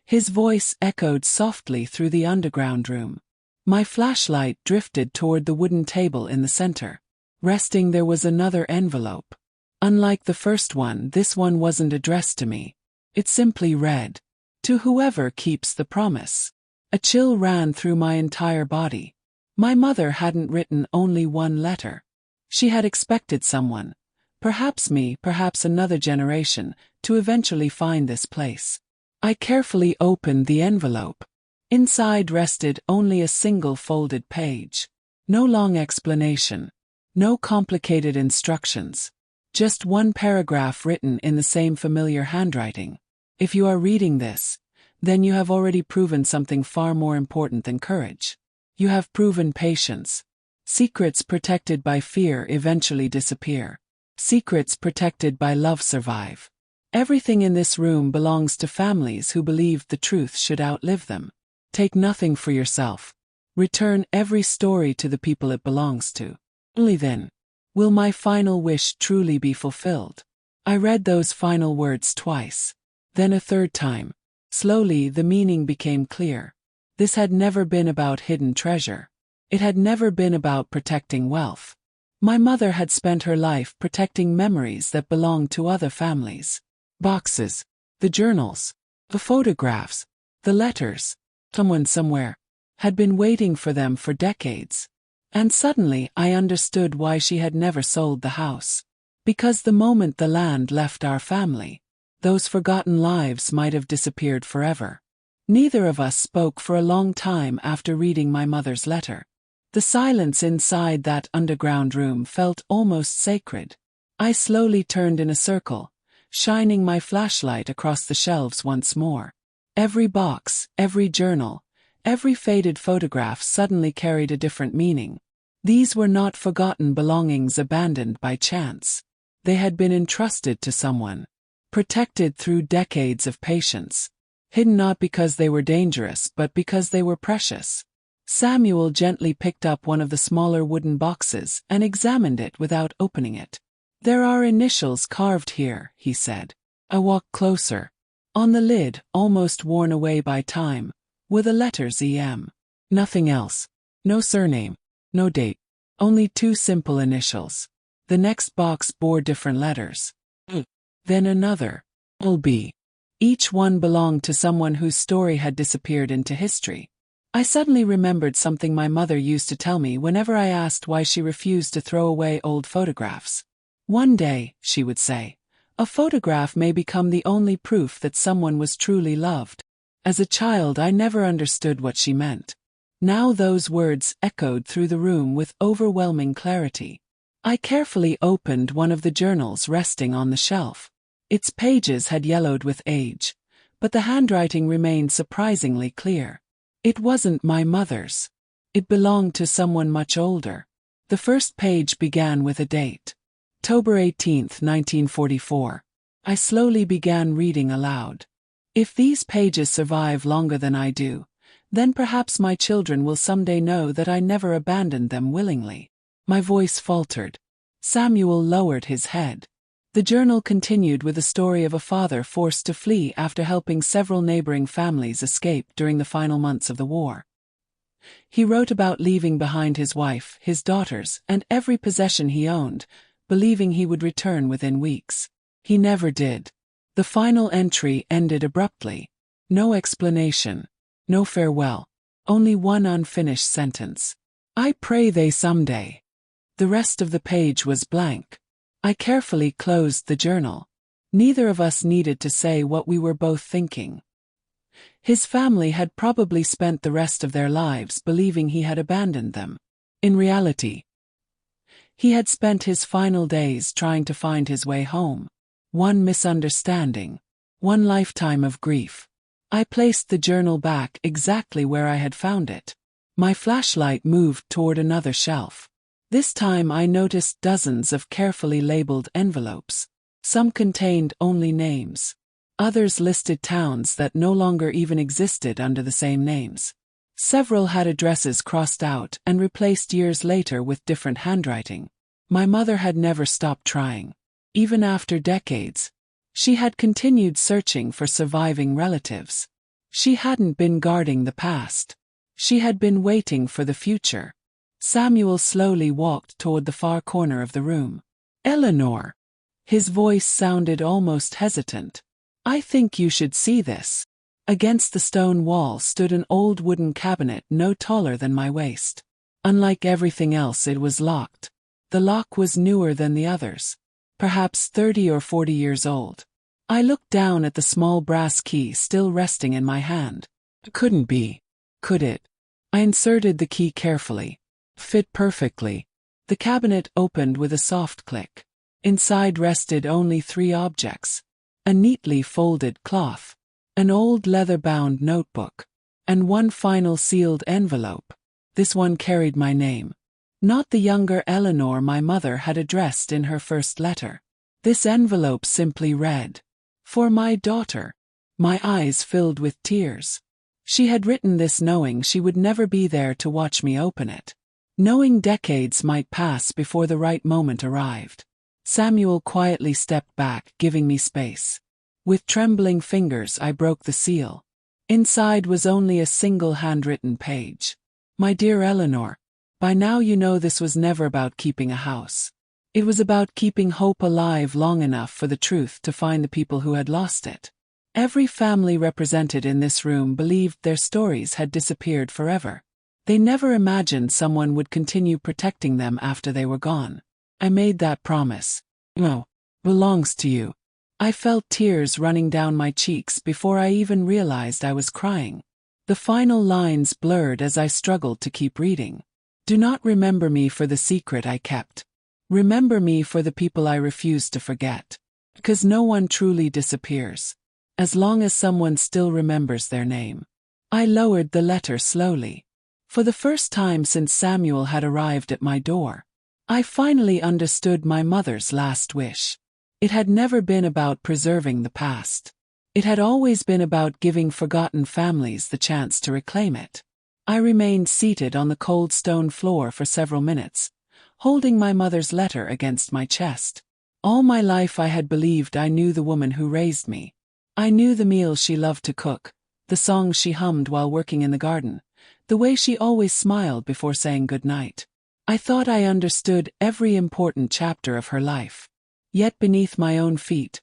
His voice echoed softly through the underground room. My flashlight drifted toward the wooden table in the center. Resting there was another envelope. Unlike the first one, this one wasn't addressed to me. It simply read, "To whoever keeps the promise." A chill ran through my entire body. My mother hadn't written only one letter. She had expected someone, perhaps me, perhaps another generation, to eventually find this place. I carefully opened the envelope. Inside rested only a single folded page. No long explanation. No complicated instructions. Just one paragraph written in the same familiar handwriting. "If you are reading this, then you have already proven something far more important than courage. You have proven patience. Secrets protected by fear eventually disappear. Secrets protected by love survive. Everything in this room belongs to families who believed the truth should outlive them. Take nothing for yourself. Return every story to the people it belongs to. Only then will my final wish truly be fulfilled." I read those final words twice. Then a third time. Slowly the meaning became clear. This had never been about hidden treasure. It had never been about protecting wealth. My mother had spent her life protecting memories that belonged to other families. Boxes, the journals, the photographs, the letters. Someone somewhere had been waiting for them for decades. And suddenly I understood why she had never sold the house. Because the moment the land left our family, those forgotten lives might have disappeared forever. Neither of us spoke for a long time after reading my mother's letter. The silence inside that underground room felt almost sacred. I slowly turned in a circle, shining my flashlight across the shelves once more. Every box, every journal, every faded photograph suddenly carried a different meaning. These were not forgotten belongings abandoned by chance. They had been entrusted to someone. Protected through decades of patience. Hidden not because they were dangerous but because they were precious. Samuel gently picked up one of the smaller wooden boxes and examined it without opening it. "There are initials carved here," he said. I walked closer. On the lid, almost worn away by time, were the letters EM. Nothing else. No surname. No date. Only 2 simple initials. The next box bore different letters. Then another. LB. Each one belonged to someone whose story had disappeared into history. I suddenly remembered something my mother used to tell me whenever I asked why she refused to throw away old photographs. "One day," she would say, "a photograph may become the only proof that someone was truly loved." As a child I never understood what she meant. Now those words echoed through the room with overwhelming clarity. I carefully opened one of the journals resting on the shelf. Its pages had yellowed with age, but the handwriting remained surprisingly clear. It wasn't my mother's. It belonged to someone much older. The first page began with a date. October 18, 1944. I slowly began reading aloud. "If these pages survive longer than I do, then perhaps my children will someday know that I never abandoned them willingly." My voice faltered. Samuel lowered his head. The journal continued with a story of a father forced to flee after helping several neighboring families escape during the final months of the war. He wrote about leaving behind his wife, his daughters, and every possession he owned, believing he would return within weeks. He never did. The final entry ended abruptly. No explanation. No farewell. Only one unfinished sentence. "I pray they someday." The rest of the page was blank. I carefully closed the journal. Neither of us needed to say what we were both thinking. His family had probably spent the rest of their lives believing he had abandoned them. In reality, he had spent his final days trying to find his way home. One misunderstanding. One lifetime of grief. I placed the journal back exactly where I had found it. My flashlight moved toward another shelf. This time I noticed dozens of carefully labeled envelopes. Some contained only names. Others listed towns that no longer even existed under the same names. Several had addresses crossed out and replaced years later with different handwriting. My mother had never stopped trying. Even after decades, she had continued searching for surviving relatives. She hadn't been guarding the past. She had been waiting for the future. Samuel slowly walked toward the far corner of the room. "Eleanor." His voice sounded almost hesitant. "I think you should see this." Against the stone wall stood an old wooden cabinet no taller than my waist. Unlike everything else, it was locked. The lock was newer than the others, perhaps 30 or 40 years old. I looked down at the small brass key still resting in my hand. It couldn't be, could it? I inserted the key carefully. Fit perfectly. The cabinet opened with a soft click. Inside rested only 3 objects: a neatly folded cloth, an old leather-bound notebook, and one final sealed envelope. This one carried my name. Not the younger Eleanor my mother had addressed in her first letter. This envelope simply read, "For my daughter." My eyes filled with tears. She had written this knowing she would never be there to watch me open it. Knowing decades might pass before the right moment arrived. Samuel quietly stepped back, giving me space. With trembling fingers I broke the seal. Inside was only a single handwritten page. "My dear Eleanor, by now you know this was never about keeping a house. It was about keeping hope alive long enough for the truth to find the people who had lost it. Every family represented in this room believed their stories had disappeared forever. They never imagined someone would continue protecting them after they were gone. I made that promise. No, belongs to you." I felt tears running down my cheeks before I even realized I was crying. The final lines blurred as I struggled to keep reading. "Do not remember me for the secret I kept. Remember me for the people I refused to forget. Because no one truly disappears, as long as someone still remembers their name." I lowered the letter slowly. For the first time since Samuel had arrived at my door, I finally understood my mother's last wish. It had never been about preserving the past. It had always been about giving forgotten families the chance to reclaim it. I remained seated on the cold stone floor for several minutes, holding my mother's letter against my chest. All my life I had believed I knew the woman who raised me. I knew the meals she loved to cook, the songs she hummed while working in the garden, the way she always smiled before saying goodnight. I thought I understood every important chapter of her life. Yet beneath my own feet,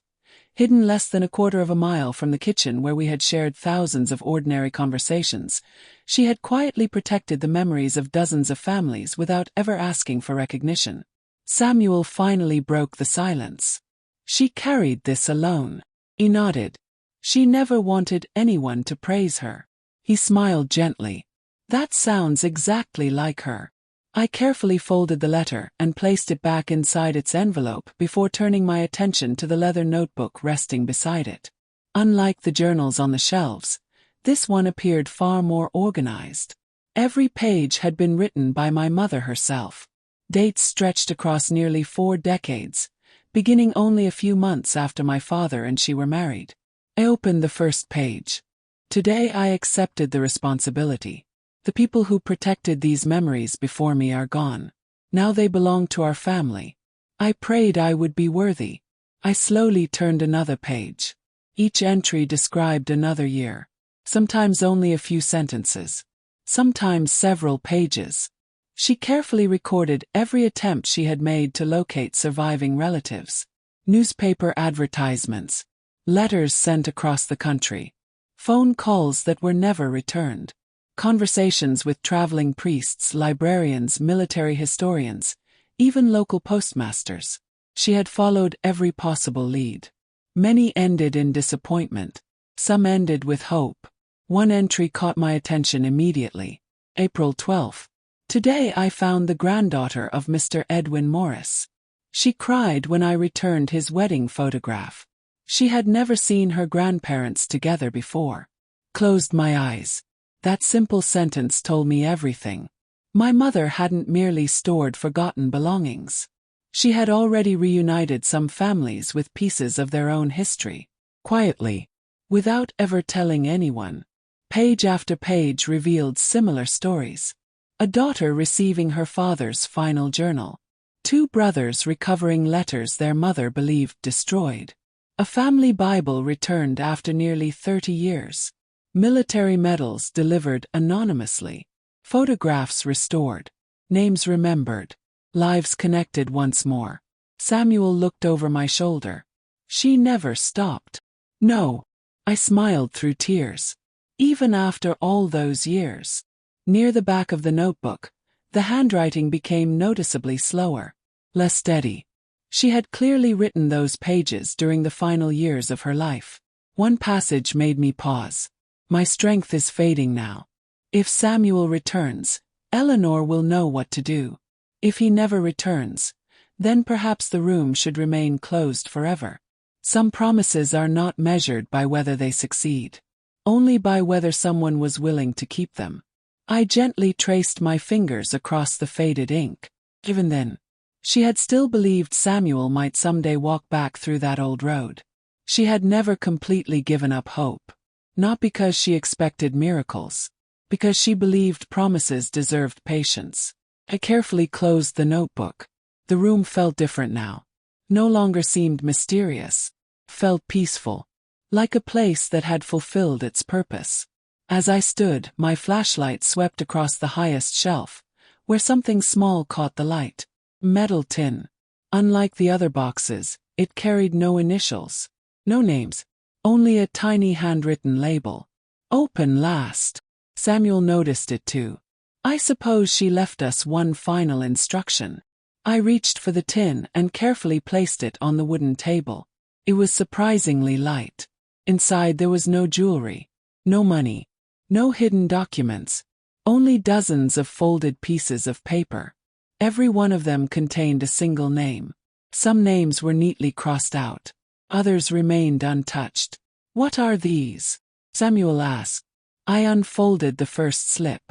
hidden less than a quarter of a mile from the kitchen where we had shared thousands of ordinary conversations, she had quietly protected the memories of dozens of families without ever asking for recognition. Samuel finally broke the silence. "She carried this alone." He nodded. "She never wanted anyone to praise her." He smiled gently. "That sounds exactly like her." I carefully folded the letter and placed it back inside its envelope before turning my attention to the leather notebook resting beside it. Unlike the journals on the shelves, this one appeared far more organized. Every page had been written by my mother herself. Dates stretched across nearly 4 decades, beginning only a few months after my father and she were married. I opened the first page. "Today I accepted the responsibility. The people who protected these memories before me are gone. Now they belong to our family. I prayed I would be worthy." I slowly turned another page. Each entry described another year. Sometimes only a few sentences. Sometimes several pages. She carefully recorded every attempt she had made to locate surviving relatives. Newspaper advertisements. Letters sent across the country. Phone calls that were never returned. Conversations with traveling priests, librarians, military historians, even local postmasters. She had followed every possible lead. Many ended in disappointment. Some ended with hope. One entry caught my attention immediately. April 12th. "Today I found the granddaughter of Mr. Edwin Morris. She cried when I returned his wedding photograph. She had never seen her grandparents together before. Closed my eyes. That simple sentence told me everything. My mother hadn't merely stored forgotten belongings. She had already reunited some families with pieces of their own history. Quietly, without ever telling anyone, page after page revealed similar stories. A daughter receiving her father's final journal. Two brothers recovering letters their mother believed destroyed. A family Bible returned after nearly 30 years. Military medals delivered anonymously. Photographs restored. Names remembered. Lives connected once more. Samuel looked over my shoulder. She never stopped. No. I smiled through tears. Even after all those years. Near the back of the notebook, the handwriting became noticeably slower, less steady. She had clearly written those pages during the final years of her life. One passage made me pause. My strength is fading now. If Samuel returns, Eleanor will know what to do. If he never returns, then perhaps the room should remain closed forever. Some promises are not measured by whether they succeed, only by whether someone was willing to keep them. I gently traced my fingers across the faded ink. Even then, she had still believed Samuel might someday walk back through that old road. She had never completely given up hope. Not because she expected miracles, because she believed promises deserved patience. I carefully closed the notebook. The room felt different now. No longer seemed mysterious. Felt peaceful. Like a place that had fulfilled its purpose. As I stood, my flashlight swept across the highest shelf, where something small caught the light. Metal tin. Unlike the other boxes, it carried no initials. No names. Only a tiny handwritten label. Open last. Samuel noticed it too. I suppose she left us one final instruction. I reached for the tin and carefully placed it on the wooden table. It was surprisingly light. Inside there was no jewelry, no money, no hidden documents, only dozens of folded pieces of paper. Every one of them contained a single name. Some names were neatly crossed out. Others remained untouched. What are these? Samuel asked. I unfolded the first slip.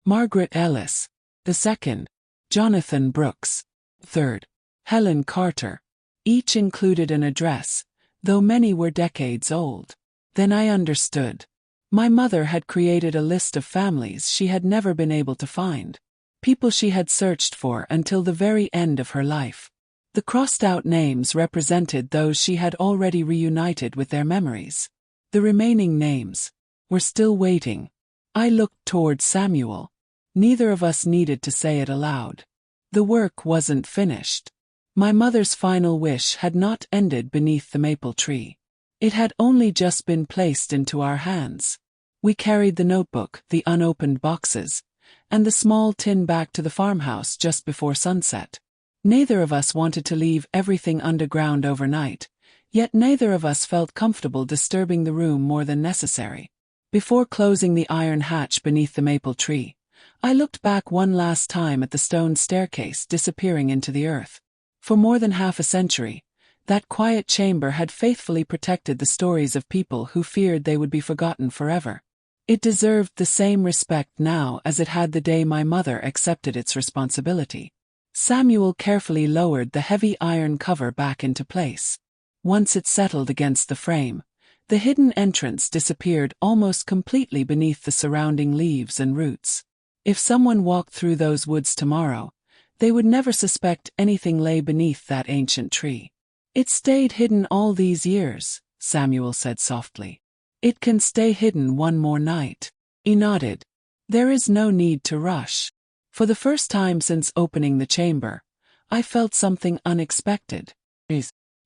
Margaret Ellis. The second, Jonathan Brooks. Third, Helen Carter. Each included an address, though many were decades old. Then I understood. My mother had created a list of families she had never been able to find. People she had searched for until the very end of her life. The crossed-out names represented those she had already reunited with their memories. The remaining names were still waiting. I looked toward Samuel. Neither of us needed to say it aloud. The work wasn't finished. My mother's final wish had not ended beneath the maple tree. It had only just been placed into our hands. We carried the notebook, the unopened boxes, and the small tin back to the farmhouse just before sunset. Neither of us wanted to leave everything underground overnight, yet neither of us felt comfortable disturbing the room more than necessary. Before closing the iron hatch beneath the maple tree, I looked back one last time at the stone staircase disappearing into the earth. For more than half a century, that quiet chamber had faithfully protected the stories of people who feared they would be forgotten forever. It deserved the same respect now as it had the day my mother accepted its responsibility. Samuel carefully lowered the heavy iron cover back into place. Once it settled against the frame, the hidden entrance disappeared almost completely beneath the surrounding leaves and roots. If someone walked through those woods tomorrow, they would never suspect anything lay beneath that ancient tree. It stayed hidden all these years, Samuel said softly. It can stay hidden one more night. He nodded. There is no need to rush. For the first time since opening the chamber, I felt something unexpected.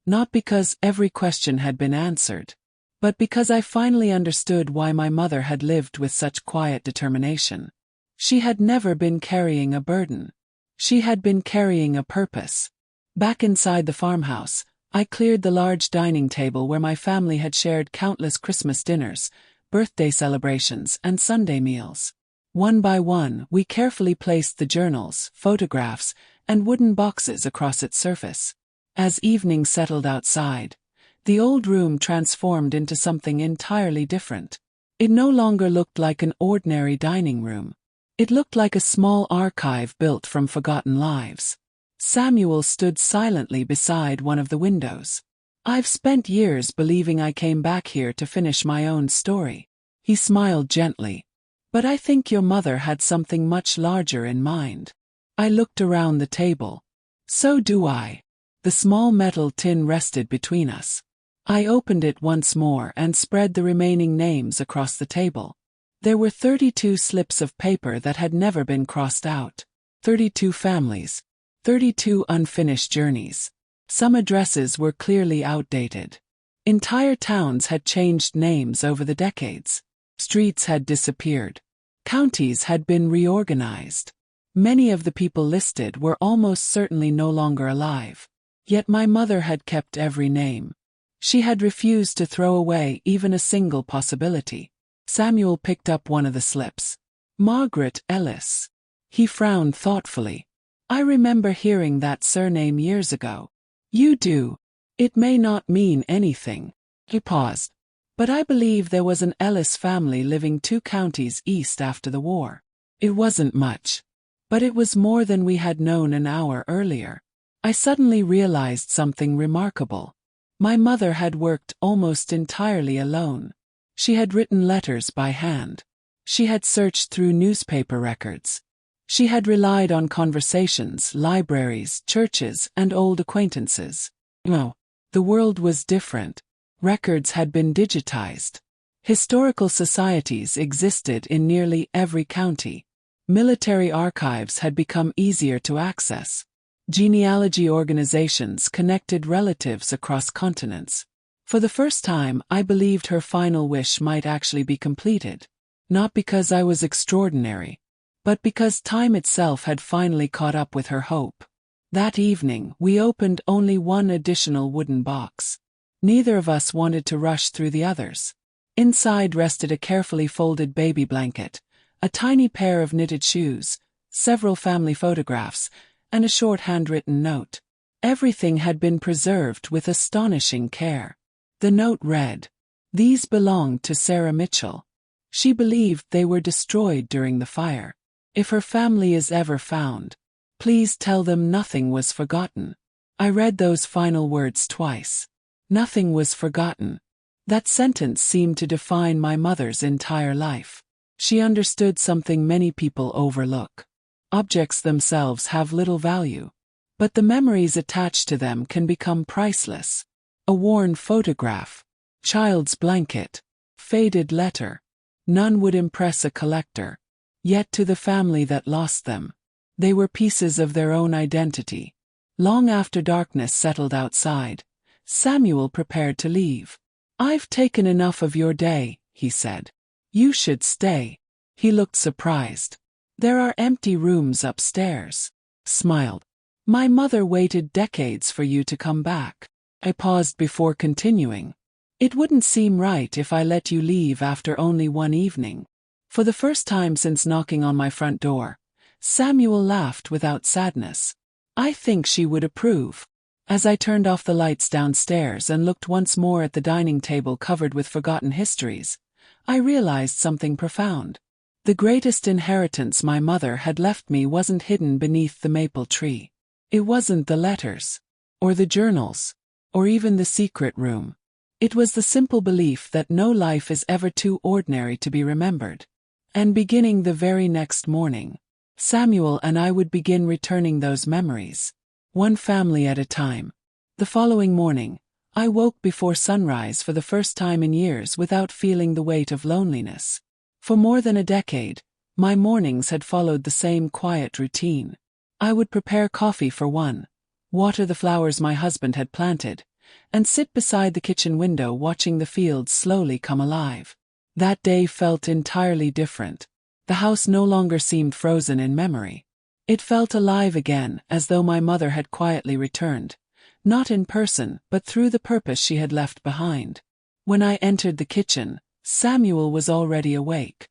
Not because every question had been answered, but because I finally understood why my mother had lived with such quiet determination. She had never been carrying a burden. She had been carrying a purpose. Back inside the farmhouse, I cleared the large dining table where my family had shared countless Christmas dinners, birthday celebrations, and Sunday meals. One by one, we carefully placed the journals, photographs, and wooden boxes across its surface. As evening settled outside, the old room transformed into something entirely different. It no longer looked like an ordinary dining room. It looked like a small archive built from forgotten lives. Samuel stood silently beside one of the windows. I've spent years believing I came back here to finish my own story. He smiled gently. But I think your mother had something much larger in mind. I looked around the table. So do I. The small metal tin rested between us. I opened it once more and spread the remaining names across the table. There were 32 slips of paper that had never been crossed out. 32 families. 32 unfinished journeys. Some addresses were clearly outdated. Entire towns had changed names over the decades. Streets had disappeared. Counties had been reorganized. Many of the people listed were almost certainly no longer alive. Yet my mother had kept every name. She had refused to throw away even a single possibility. Samuel picked up one of the slips. Margaret Ellis. He frowned thoughtfully. I remember hearing that surname years ago. You do. It may not mean anything. He paused. But I believe there was an Ellis family living 2 counties east after the war. It wasn't much. But it was more than we had known an hour earlier. I suddenly realized something remarkable. My mother had worked almost entirely alone. She had written letters by hand. She had searched through newspaper records. She had relied on conversations, libraries, churches, and old acquaintances. No, the world was different. Records had been digitized. Historical societies existed in nearly every county. Military archives had become easier to access. Genealogy organizations connected relatives across continents. For the first time, I believed her final wish might actually be completed. Not because I was extraordinary, but because time itself had finally caught up with her hope. That evening, we opened only one additional wooden box. Neither of us wanted to rush through the others. Inside rested a carefully folded baby blanket, a tiny pair of knitted shoes, several family photographs, and a short handwritten note. Everything had been preserved with astonishing care. The note read, "These belonged to Sarah Mitchell. She believed they were destroyed during the fire. If her family is ever found, please tell them nothing was forgotten." I read those final words twice. Nothing was forgotten. That sentence seemed to define my mother's entire life. She understood something many people overlook. Objects themselves have little value, but the memories attached to them can become priceless. A worn photograph, child's blanket, faded letter. None would impress a collector. Yet to the family that lost them, they were pieces of their own identity. Long after darkness settled outside, Samuel prepared to leave. "I've taken enough of your day," he said. "You should stay." He looked surprised. "There are empty rooms upstairs." Smiled. "My mother waited decades for you to come back." I paused before continuing. "It wouldn't seem right if I let you leave after only one evening." For the first time since knocking on my front door, Samuel laughed without sadness. "I think she would approve." As I turned off the lights downstairs and looked once more at the dining table covered with forgotten histories, I realized something profound. The greatest inheritance my mother had left me wasn't hidden beneath the maple tree. It wasn't the letters, or the journals, or even the secret room. It was the simple belief that no life is ever too ordinary to be remembered. And beginning the very next morning, Samuel and I would begin returning those memories, one family at a time. The following morning, I woke before sunrise for the first time in years without feeling the weight of loneliness. For more than a decade, my mornings had followed the same quiet routine. I would prepare coffee for one, water the flowers my husband had planted, and sit beside the kitchen window watching the fields slowly come alive. That day felt entirely different. The house no longer seemed frozen in memory. It felt alive again, as though my mother had quietly returned, not in person but through the purpose she had left behind. When I entered the kitchen, Samuel was already awake.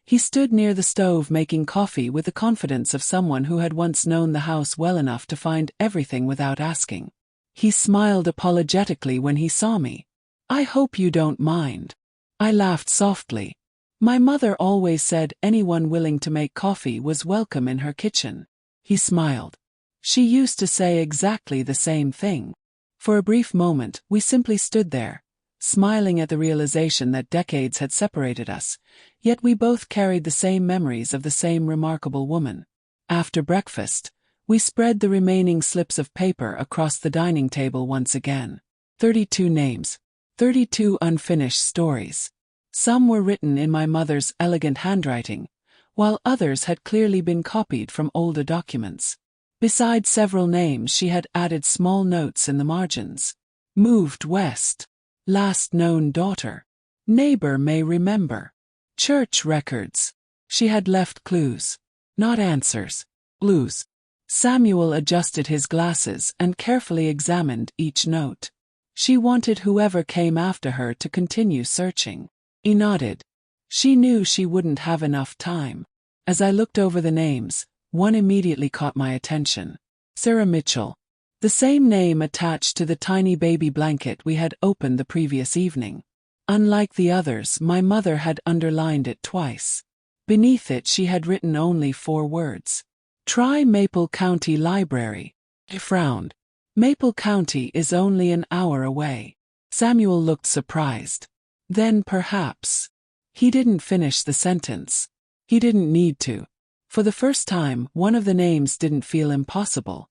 He stood near the stove making coffee with the confidence of someone who had once known the house well enough to find everything without asking. He smiled apologetically when he saw me. "I hope you don't mind." I laughed softly. My mother always said anyone willing to make coffee was welcome in her kitchen. He smiled. She used to say exactly the same thing. For a brief moment, we simply stood there, smiling at the realization that decades had separated us, yet we both carried the same memories of the same remarkable woman. After breakfast, we spread the remaining slips of paper across the dining table once again. 32 names. 32 unfinished stories. Some were written in my mother's elegant handwriting, while others had clearly been copied from older documents. Besides several names, she had added small notes in the margins. Moved west. Last known daughter. Neighbor may remember. Church records. She had left clues. Not answers. Clues. Samuel adjusted his glasses and carefully examined each note. She wanted whoever came after her to continue searching. He nodded. She knew she wouldn't have enough time. As I looked over the names, one immediately caught my attention. Sarah Mitchell. The same name attached to the tiny baby blanket we had opened the previous evening. Unlike the others, my mother had underlined it twice. Beneath it she had written only 4 words. Try Maple County Library. I frowned. Maple County is only an hour away. Samuel looked surprised. Then perhaps. He didn't finish the sentence. He didn't need to. For the first time, one of the names didn't feel impossible.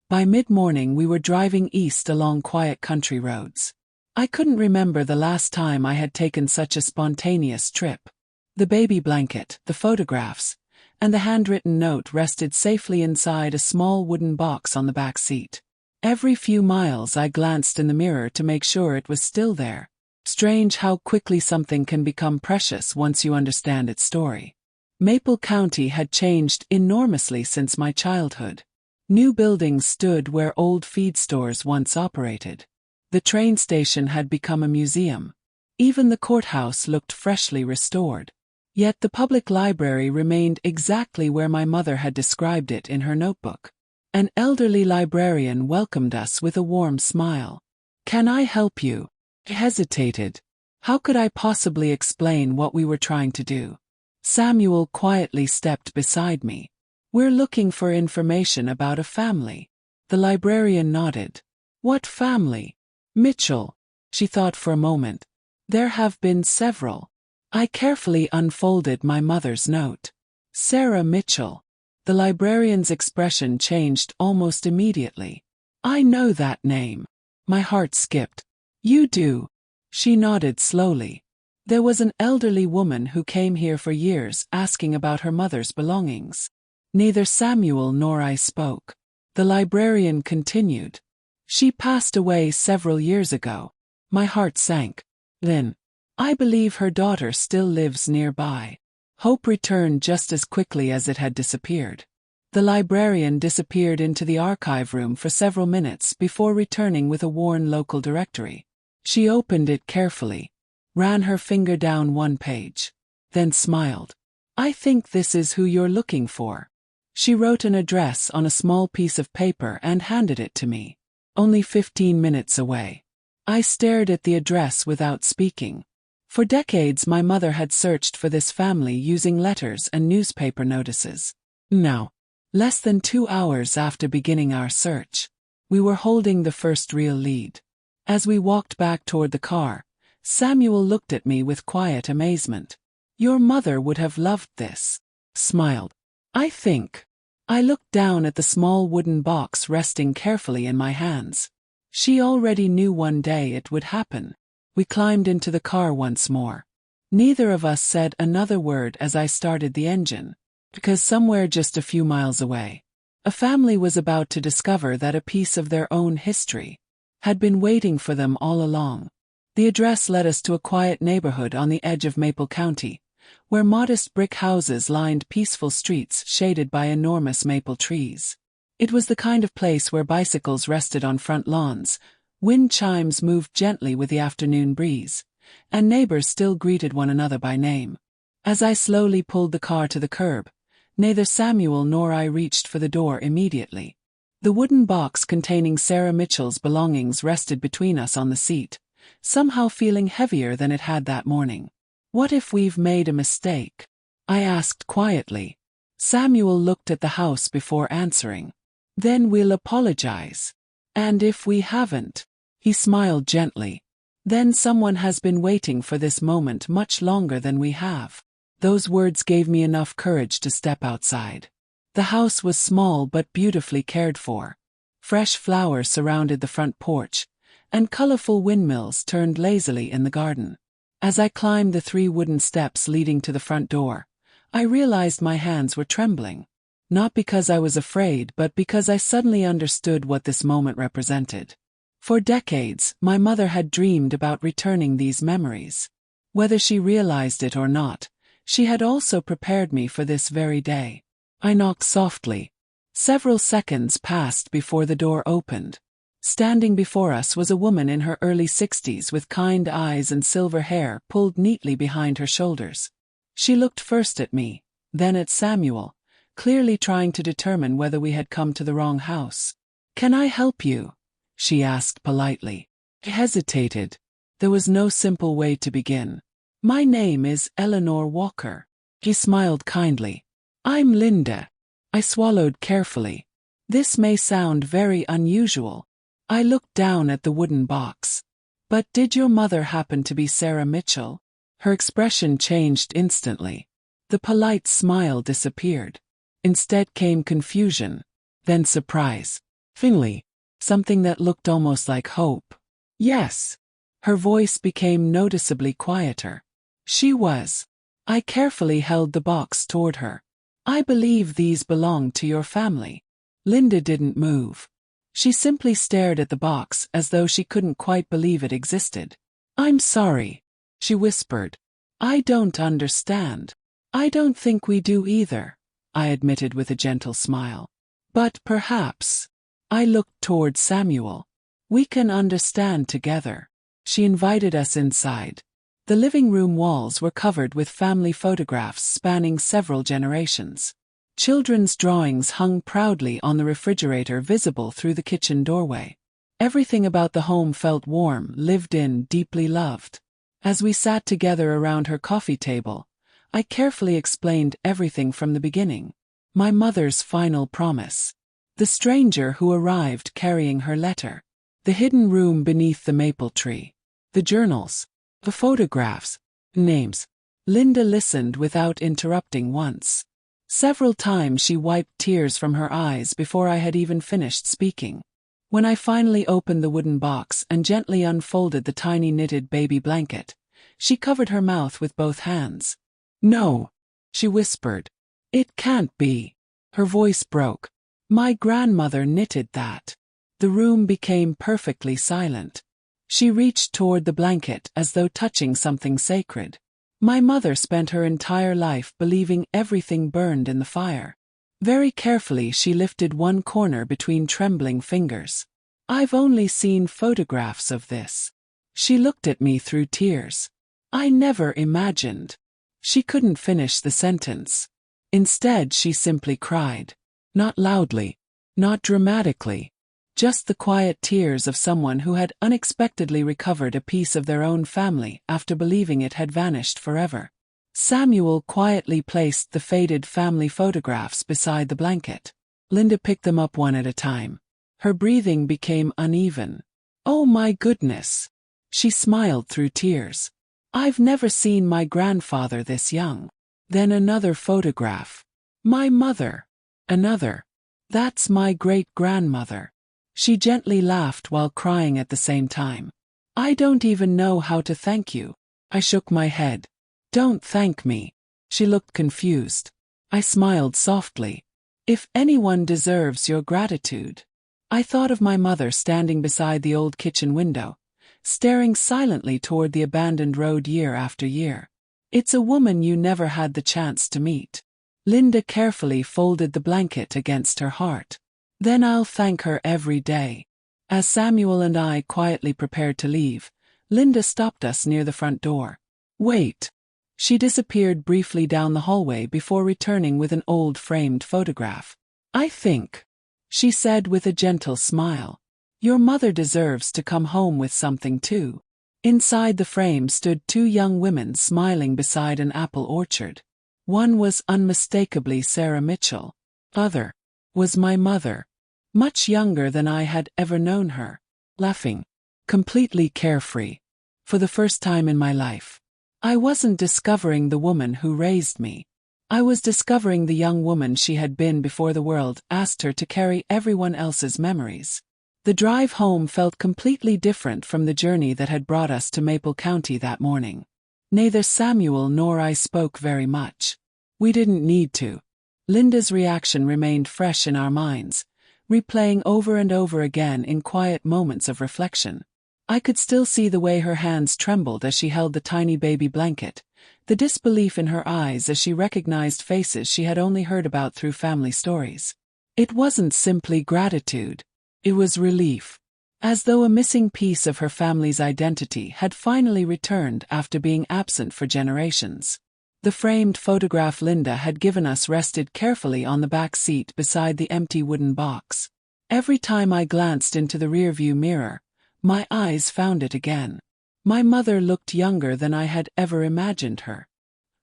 By mid-morning we were driving east along quiet country roads. I couldn't remember the last time I had taken such a spontaneous trip. The baby blanket, the photographs, and the handwritten note rested safely inside a small wooden box on the back seat. Every few miles I glanced in the mirror to make sure it was still there. Strange how quickly something can become precious once you understand its story. Maple County had changed enormously since my childhood. New buildings stood where old feed stores once operated. The train station had become a museum. Even the courthouse looked freshly restored. Yet the public library remained exactly where my mother had described it in her notebook. An elderly librarian welcomed us with a warm smile. "Can I help you?" I hesitated. How could I possibly explain what we were trying to do? Samuel quietly stepped beside me. "We're looking for information about a family." The librarian nodded. "What family?" "Mitchell." She thought for a moment. "There have been several." I carefully unfolded my mother's note. Sarah Mitchell. The librarian's expression changed almost immediately. "I know that name." My heart skipped. "You do?" She nodded slowly. "There was an elderly woman who came here for years asking about her mother's belongings." Neither Samuel nor I spoke. The librarian continued. "She passed away several years ago." My heart sank. Then, "I believe her daughter still lives nearby." Hope returned just as quickly as it had disappeared. The librarian disappeared into the archive room for several minutes before returning with a worn local directory. She opened it carefully, ran her finger down one page, then smiled. "I think this is who you're looking for." She wrote an address on a small piece of paper and handed it to me. Only 15 minutes away. I stared at the address without speaking. For decades my mother had searched for this family using letters and newspaper notices. Now, less than 2 hours after beginning our search, we were holding the first real lead. As we walked back toward the car, Samuel looked at me with quiet amazement. "Your mother would have loved this." Smiled. "I think." I looked down at the small wooden box resting carefully in my hands. She already knew one day it would happen. We climbed into the car once more. Neither of us said another word as I started the engine, because somewhere just a few miles away, a family was about to discover that a piece of their own history had been waiting for them all along. The address led us to a quiet neighborhood on the edge of Maple County, where modest brick houses lined peaceful streets shaded by enormous maple trees. It was the kind of place where bicycles rested on front lawns, wind chimes moved gently with the afternoon breeze, and neighbors still greeted one another by name. As I slowly pulled the car to the curb, neither Samuel nor I reached for the door immediately. The wooden box containing Sarah Mitchell's belongings rested between us on the seat, somehow feeling heavier than it had that morning. What if we've made a mistake? I asked quietly. Samuel looked at the house before answering. Then we'll apologize. And if we haven't? He smiled gently. Then someone has been waiting for this moment much longer than we have. Those words gave me enough courage to step outside. The house was small but beautifully cared for. Fresh flowers surrounded the front porch, and colorful windmills turned lazily in the garden. As I climbed the 3 wooden steps leading to the front door, I realized my hands were trembling. Not because I was afraid, but because I suddenly understood what this moment represented. For decades, my mother had dreamed about returning these memories. Whether she realized it or not, she had also prepared me for this very day. I knocked softly. Several seconds passed before the door opened. Standing before us was a woman in her early 60s with kind eyes and silver hair pulled neatly behind her shoulders. She looked first at me, then at Samuel, clearly trying to determine whether we had come to the wrong house. "Can I help you?" she asked politely. I hesitated. There was no simple way to begin. "My name is Eleanor Walker." He smiled kindly. "I'm Linda." I swallowed carefully. This may sound very unusual. I looked down at the wooden box. "But did your mother happen to be Sarah Mitchell?" Her expression changed instantly. The polite smile disappeared. Instead came confusion, then surprise. Finally, something that looked almost like hope. "Yes." Her voice became noticeably quieter. "She was." I carefully held the box toward her. "I believe these belong to your family." Linda didn't move. She simply stared at the box as though she couldn't quite believe it existed. "I'm sorry," she whispered. "I don't understand." "I don't think we do either," I admitted with a gentle smile. "But perhaps." I looked toward Samuel. "We can understand together." She invited us inside. The living room walls were covered with family photographs spanning several generations. Children's drawings hung proudly on the refrigerator visible through the kitchen doorway. Everything about the home felt warm, lived in, deeply loved. As we sat together around her coffee table, I carefully explained everything from the beginning. My mother's final promise. The stranger who arrived carrying her letter. The hidden room beneath the maple tree. The journals. The photographs. Names. Linda listened without interrupting once. Several times she wiped tears from her eyes before I had even finished speaking. When I finally opened the wooden box and gently unfolded the tiny knitted baby blanket, she covered her mouth with both hands. "No," she whispered. "It can't be." Her voice broke. "My grandmother knitted that." The room became perfectly silent. She reached toward the blanket as though touching something sacred. My mother spent her entire life believing everything burned in the fire. Very carefully she lifted one corner between trembling fingers. "I've only seen photographs of this." She looked at me through tears. "I never imagined." She couldn't finish the sentence. Instead she simply cried. Not loudly, not dramatically. Just the quiet tears of someone who had unexpectedly recovered a piece of their own family after believing it had vanished forever. Samuel quietly placed the faded family photographs beside the blanket. Linda picked them up one at a time. Her breathing became uneven. "Oh my goodness." She smiled through tears. "I've never seen my grandfather this young." Then another photograph. "My mother." Another. "That's my great-grandmother." She gently laughed while crying at the same time. "I don't even know how to thank you." I shook my head. "Don't thank me." She looked confused. I smiled softly. "If anyone deserves your gratitude." I thought of my mother standing beside the old kitchen window, staring silently toward the abandoned road year after year. "It's a woman you never had the chance to meet." Linda carefully folded the blanket against her heart. "Then I'll thank her every day." As Samuel and I quietly prepared to leave, Linda stopped us near the front door. "Wait." She disappeared briefly down the hallway before returning with an old framed photograph. "I think," she said with a gentle smile, "your mother deserves to come home with something too." Inside the frame stood two young women smiling beside an apple orchard. One was unmistakably Sarah Mitchell. Other was my mother, much younger than I had ever known her, laughing, completely carefree. For the first time in my life, I wasn't discovering the woman who raised me. I was discovering the young woman she had been before the world asked her to carry everyone else's memories. The drive home felt completely different from the journey that had brought us to Maple County that morning. Neither Samuel nor I spoke very much. We didn't need to. Linda's reaction remained fresh in our minds, replaying over and over again in quiet moments of reflection. I could still see the way her hands trembled as she held the tiny baby blanket, the disbelief in her eyes as she recognized faces she had only heard about through family stories. It wasn't simply gratitude. It was relief, as though a missing piece of her family's identity had finally returned after being absent for generations. The framed photograph Linda had given us rested carefully on the back seat beside the empty wooden box. Every time I glanced into the rearview mirror, my eyes found it again. My mother looked younger than I had ever imagined her.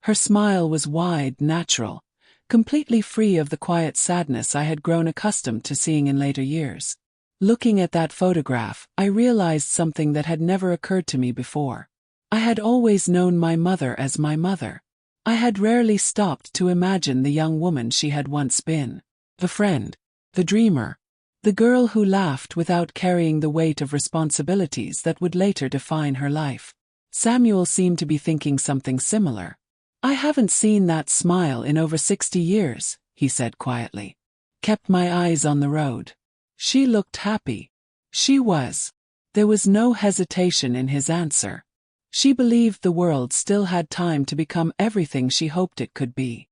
Her smile was wide, natural, completely free of the quiet sadness I had grown accustomed to seeing in later years. Looking at that photograph, I realized something that had never occurred to me before. I had always known my mother as my mother. I had rarely stopped to imagine the young woman she had once been. The friend, the dreamer, the girl who laughed without carrying the weight of responsibilities that would later define her life. Samuel seemed to be thinking something similar. "I haven't seen that smile in over 60 years, he said quietly. Kept my eyes on the road. She looked happy. She was. There was no hesitation in his answer. She believed the world still had time to become everything she hoped it could be.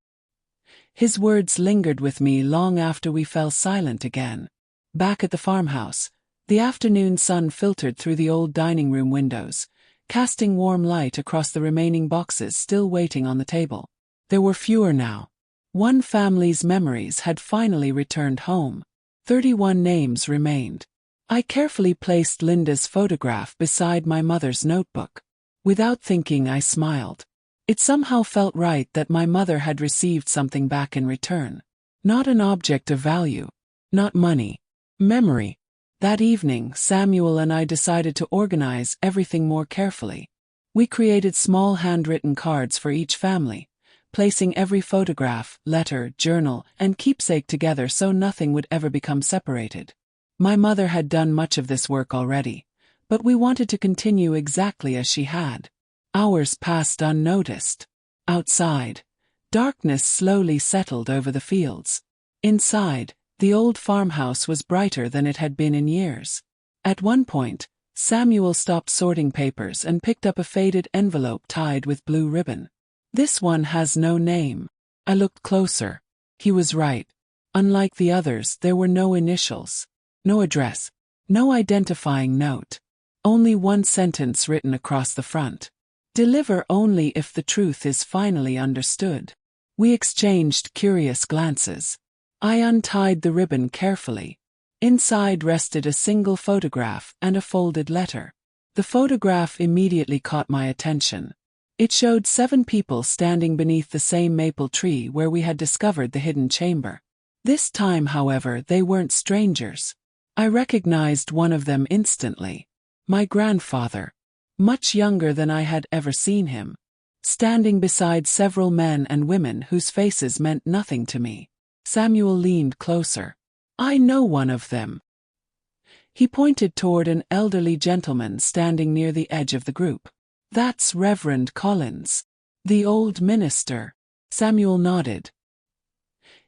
His words lingered with me long after we fell silent again. Back at the farmhouse, the afternoon sun filtered through the old dining room windows, casting warm light across the remaining boxes still waiting on the table. There were fewer now. One family's memories had finally returned home. 31 names remained. I carefully placed Linda's photograph beside my mother's notebook. Without thinking, I smiled. It somehow felt right that my mother had received something back in return. Not an object of value. Not money. Memory. That evening, Samuel and I decided to organize everything more carefully. We created small handwritten cards for each family, placing every photograph, letter, journal, and keepsake together so nothing would ever become separated. My mother had done much of this work already, but we wanted to continue exactly as she had. Hours passed unnoticed. Outside, darkness slowly settled over the fields. Inside, the old farmhouse was brighter than it had been in years. At one point, Samuel stopped sorting papers and picked up a faded envelope tied with blue ribbon. "This one has no name." I looked closer. He was right. Unlike the others, there were no initials, no address, no identifying note. Only one sentence written across the front. "Deliver only if the truth is finally understood." We exchanged curious glances. I untied the ribbon carefully. Inside rested a single photograph and a folded letter. The photograph immediately caught my attention. It showed 7 people standing beneath the same maple tree where we had discovered the hidden chamber. This time, however, they weren't strangers. I recognized one of them instantly. My grandfather, much younger than I had ever seen him, standing beside several men and women whose faces meant nothing to me. Samuel leaned closer. "I know one of them." He pointed toward an elderly gentleman standing near the edge of the group. "That's Reverend Collins, the old minister." Samuel nodded.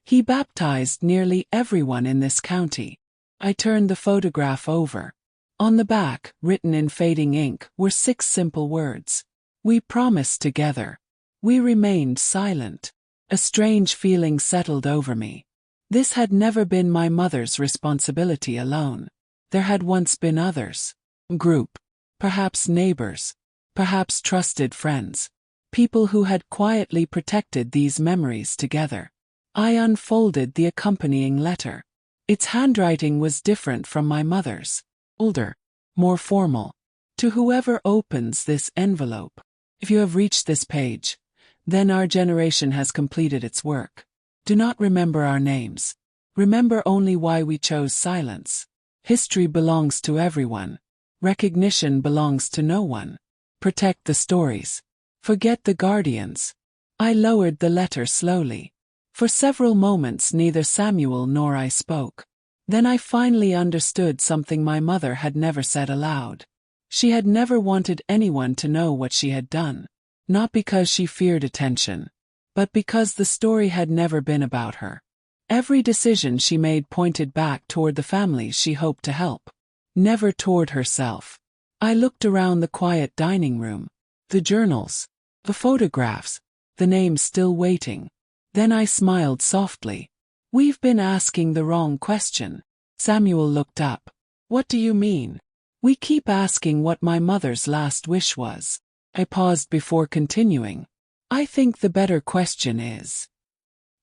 "He baptized nearly everyone in this county." I turned the photograph over. On the back, written in fading ink, were 6 simple words. "We promised together." We remained silent. A strange feeling settled over me. This had never been my mother's responsibility alone. There had once been others. Group. Perhaps neighbors. Perhaps trusted friends. People who had quietly protected these memories together. I unfolded the accompanying letter. Its handwriting was different from my mother's. Older. More formal. To whoever opens this envelope, if you have reached this page, then our generation has completed its work. Do not remember our names. Remember only why we chose silence. History belongs to everyone. Recognition belongs to no one. Protect the stories. Forget the guardians. I lowered the letter slowly. For several moments neither Samuel nor I spoke. Then I finally understood something my mother had never said aloud. She had never wanted anyone to know what she had done. Not because she feared attention, but because the story had never been about her. Every decision she made pointed back toward the families she hoped to help, never toward herself. I looked around the quiet dining room, the journals, the photographs, the names still waiting. Then I smiled softly. We've been asking the wrong question. Samuel looked up. What do you mean? We keep asking what my mother's last wish was. I paused before continuing. I think the better question is,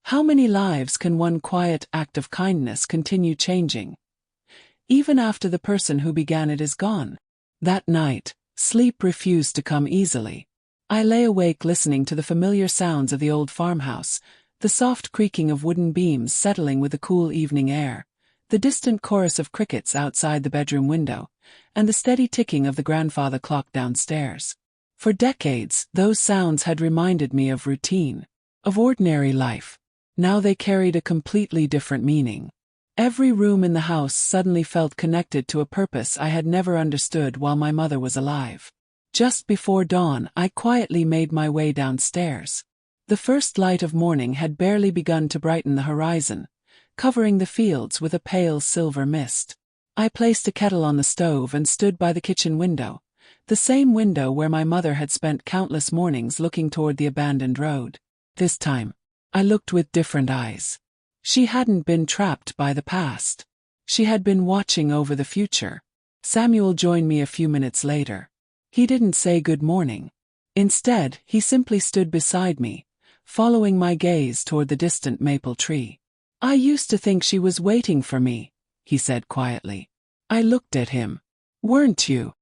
how many lives can one quiet act of kindness continue changing, even after the person who began it is gone? That night, sleep refused to come easily. I lay awake listening to the familiar sounds of the old farmhouse, the soft creaking of wooden beams settling with the cool evening air, the distant chorus of crickets outside the bedroom window, and the steady ticking of the grandfather clock downstairs. For decades, those sounds had reminded me of routine, of ordinary life. Now they carried a completely different meaning. Every room in the house suddenly felt connected to a purpose I had never understood while my mother was alive. Just before dawn, I quietly made my way downstairs. The first light of morning had barely begun to brighten the horizon, covering the fields with a pale silver mist. I placed a kettle on the stove and stood by the kitchen window, the same window where my mother had spent countless mornings looking toward the abandoned road. This time, I looked with different eyes. She hadn't been trapped by the past. She had been watching over the future. Samuel joined me a few minutes later. He didn't say good morning. Instead, he simply stood beside me, following my gaze toward the distant maple tree. I used to think she was waiting for me, he said quietly. I looked at him. Weren't you?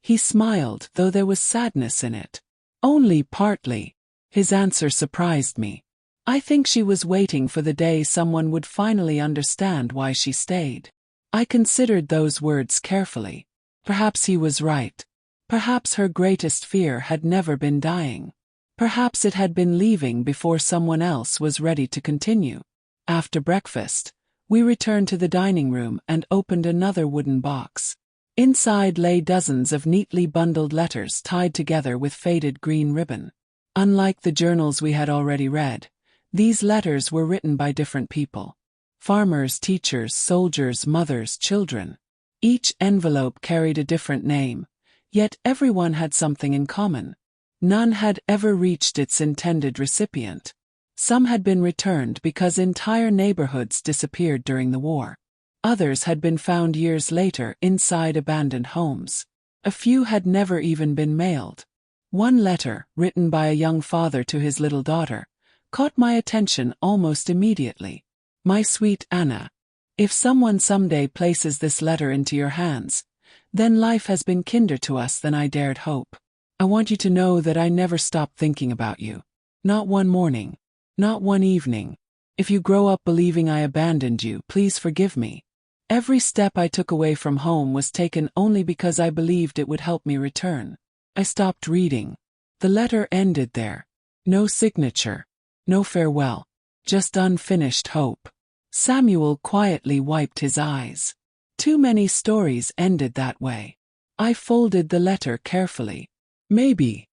He smiled, though there was sadness in it. Only partly. His answer surprised me. I think she was waiting for the day someone would finally understand why she stayed. I considered those words carefully. Perhaps he was right. Perhaps her greatest fear had never been dying. Perhaps it had been leaving before someone else was ready to continue. After breakfast, we returned to the dining room and opened another wooden box. Inside lay dozens of neatly bundled letters tied together with faded green ribbon. Unlike the journals we had already read, these letters were written by different people. Farmers, teachers, soldiers, mothers, children. Each envelope carried a different name, yet everyone had something in common. None had ever reached its intended recipient. Some had been returned because entire neighborhoods disappeared during the war. Others had been found years later inside abandoned homes. A few had never even been mailed. One letter, written by a young father to his little daughter, caught my attention almost immediately. My sweet Anna, if someone someday places this letter into your hands, then life has been kinder to us than I dared hope. I want you to know that I never stopped thinking about you. Not one morning. Not one evening. If you grow up believing I abandoned you, please forgive me. Every step I took away from home was taken only because I believed it would help me return. I stopped reading. The letter ended there. No signature. No farewell. Just unfinished hope. Samuel quietly wiped his eyes. Too many stories ended that way. I folded the letter carefully. Maybe,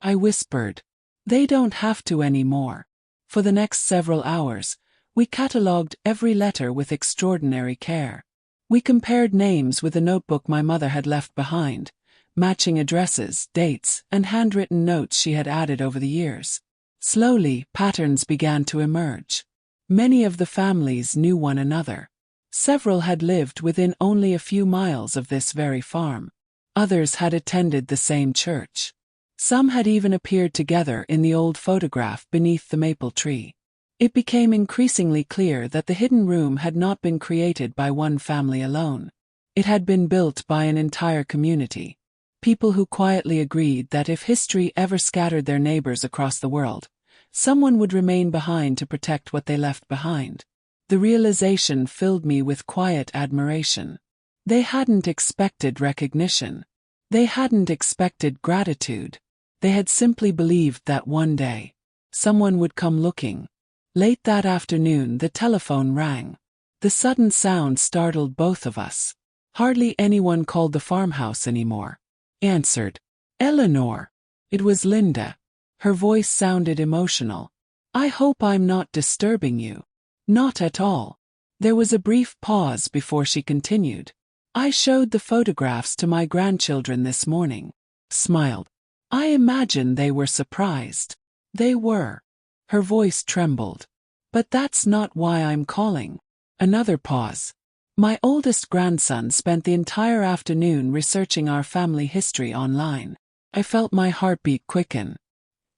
I whispered. They don't have to anymore. For the next several hours, we catalogued every letter with extraordinary care. We compared names with the notebook my mother had left behind, matching addresses, dates, and handwritten notes she had added over the years. Slowly, patterns began to emerge. Many of the families knew one another. Several had lived within only a few miles of this very farm. Others had attended the same church. Some had even appeared together in the old photograph beneath the maple tree. It became increasingly clear that the hidden room had not been created by one family alone. It had been built by an entire community. People who quietly agreed that if history ever scattered their neighbors across the world, someone would remain behind to protect what they left behind. The realization filled me with quiet admiration. They hadn't expected recognition. They hadn't expected gratitude. They had simply believed that one day, someone would come looking. Late that afternoon, the telephone rang. The sudden sound startled both of us. Hardly anyone called the farmhouse anymore. Answered. Eleanor. It was Linda. Her voice sounded emotional. I hope I'm not disturbing you. Not at all. There was a brief pause before she continued. I showed the photographs to my grandchildren this morning. Smiled. I imagine they were surprised. They were. Her voice trembled. But that's not why I'm calling. Another pause. My oldest grandson spent the entire afternoon researching our family history online. I felt my heartbeat quicken.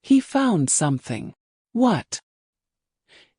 He found something. What?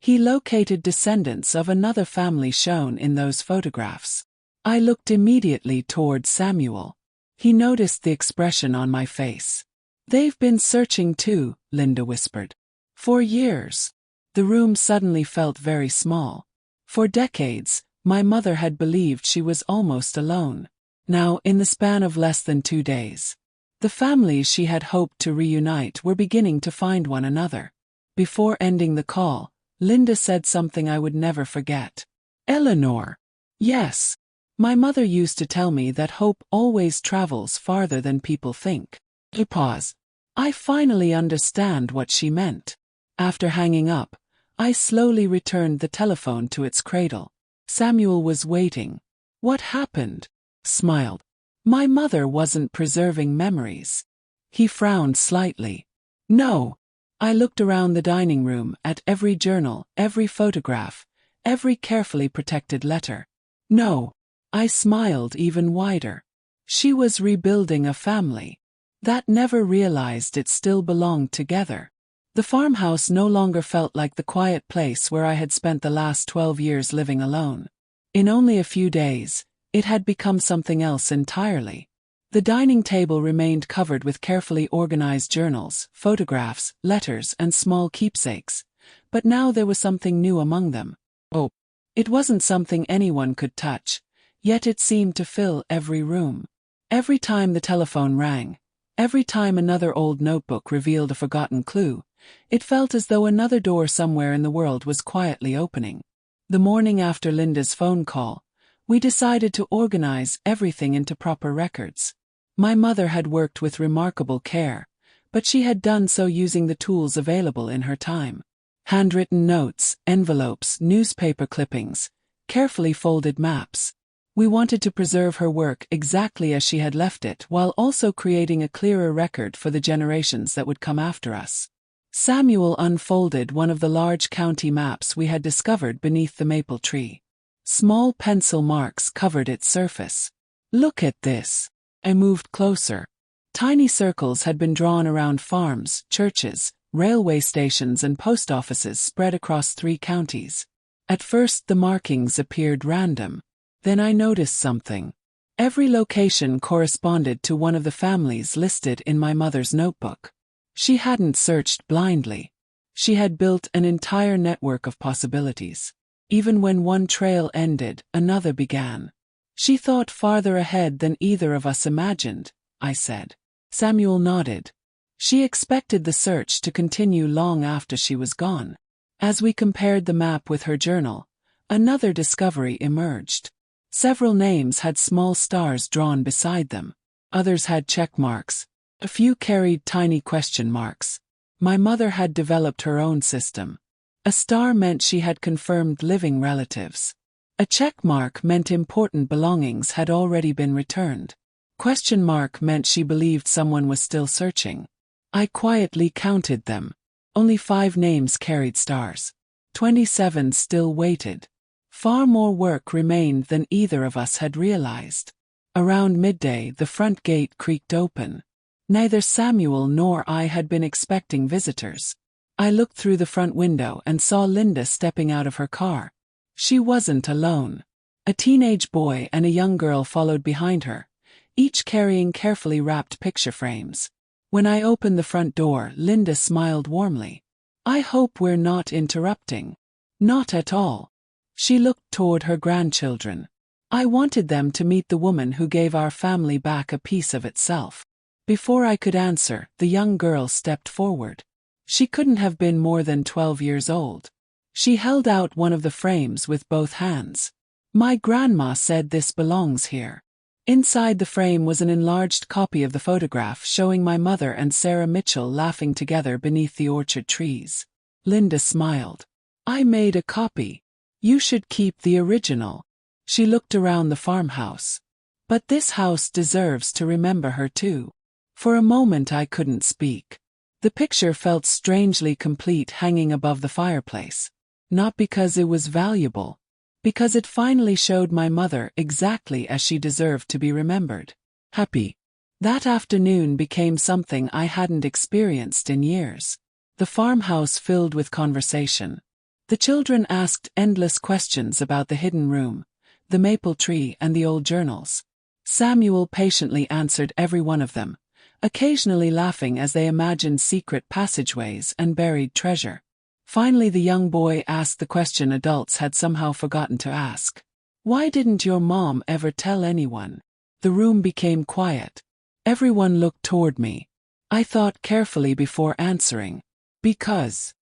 He located descendants of another family shown in those photographs. I looked immediately toward Samuel. He noticed the expression on my face. They've been searching too, Linda whispered. For years. The room suddenly felt very small. For decades, my mother had believed she was almost alone. Now, in the span of less than 2 days, the families she had hoped to reunite were beginning to find one another. Before ending the call, Linda said something I would never forget. Eleanor. Yes. My mother used to tell me that hope always travels farther than people think. A pause. I finally understand what she meant. After hanging up, I slowly returned the telephone to its cradle. Samuel was waiting. What happened? Smiled. My mother wasn't preserving memories. He frowned slightly. No. I looked around the dining room at every journal, every photograph, every carefully protected letter. No. I smiled even wider. She was rebuilding a family that never realized it still belonged together. The farmhouse no longer felt like the quiet place where I had spent the last 12 years living alone. In only a few days, it had become something else entirely. The dining table remained covered with carefully organized journals, photographs, letters, and small keepsakes, but now there was something new among them. Oh, it wasn't something anyone could touch, yet it seemed to fill every room. Every time the telephone rang, every time another old notebook revealed a forgotten clue, it felt as though another door somewhere in the world was quietly opening. The morning after Linda's phone call, we decided to organize everything into proper records. My mother had worked with remarkable care, but she had done so using the tools available in her time. Handwritten notes, envelopes, newspaper clippings, carefully folded maps. We wanted to preserve her work exactly as she had left it while also creating a clearer record for the generations that would come after us. Samuel unfolded one of the large county maps we had discovered beneath the maple tree. Small pencil marks covered its surface. Look at this. I moved closer. Tiny circles had been drawn around farms, churches, railway stations and post offices spread across 3 counties. At first the markings appeared random. Then I noticed something. Every location corresponded to one of the families listed in my mother's notebook. She hadn't searched blindly. She had built an entire network of possibilities. Even when one trail ended, another began. She thought farther ahead than either of us imagined, I said. Samuel nodded. She expected the search to continue long after she was gone. As we compared the map with her journal, another discovery emerged. Several names had small stars drawn beside them. Others had check marks. A few carried tiny question marks. My mother had developed her own system. A star meant she had confirmed living relatives. A check mark meant important belongings had already been returned. Question mark meant she believed someone was still searching. I quietly counted them. Only 5 names carried stars. 27 still waited. Far more work remained than either of us had realized. Around midday, the front gate creaked open. Neither Samuel nor I had been expecting visitors. I looked through the front window and saw Linda stepping out of her car. She wasn't alone. A teenage boy and a young girl followed behind her, each carrying carefully wrapped picture frames. When I opened the front door, Linda smiled warmly. "I hope we're not interrupting." "Not at all." She looked toward her grandchildren. "I wanted them to meet the woman who gave our family back a piece of itself." Before I could answer, the young girl stepped forward. She couldn't have been more than 12 years old. She held out one of the frames with both hands. "My grandma said this belongs here." Inside the frame was an enlarged copy of the photograph showing my mother and Sarah Mitchell laughing together beneath the orchard trees. Linda smiled. "I made a copy. You should keep the original." She looked around the farmhouse. "But this house deserves to remember her too." For a moment I couldn't speak. The picture felt strangely complete hanging above the fireplace. Not because it was valuable, because it finally showed my mother exactly as she deserved to be remembered. Happy. That afternoon became something I hadn't experienced in years. The farmhouse filled with conversation. The children asked endless questions about the hidden room, the maple tree and the old journals. Samuel patiently answered every one of them, occasionally laughing as they imagined secret passageways and buried treasure. Finally the young boy asked the question adults had somehow forgotten to ask. "Why didn't your mom ever tell anyone?" The room became quiet. Everyone looked toward me. I thought carefully before answering. "Because."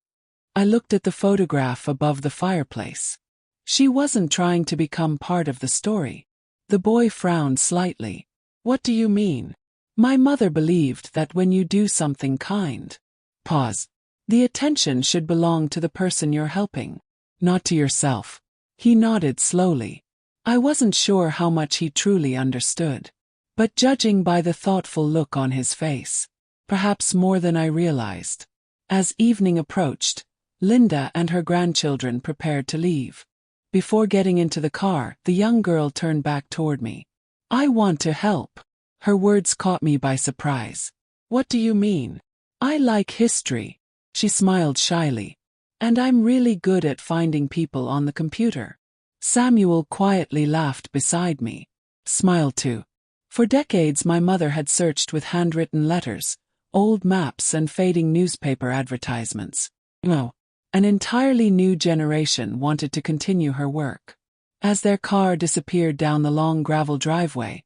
I looked at the photograph above the fireplace. She wasn't trying to become part of the story. The boy frowned slightly. "What do you mean?" "My mother believed that when you do something kind, pause. The attention should belong to the person you're helping, not to yourself." He nodded slowly. I wasn't sure how much he truly understood. But judging by the thoughtful look on his face, perhaps more than I realized. As evening approached, Linda and her grandchildren prepared to leave. Before getting into the car, the young girl turned back toward me. "I want to help." Her words caught me by surprise. "What do you mean?" "I like history." She smiled shyly. "And I'm really good at finding people on the computer." Samuel quietly laughed beside me. Smiled too. For decades my mother had searched with handwritten letters, old maps and fading newspaper advertisements. No. An entirely new generation wanted to continue her work. As their car disappeared down the long gravel driveway,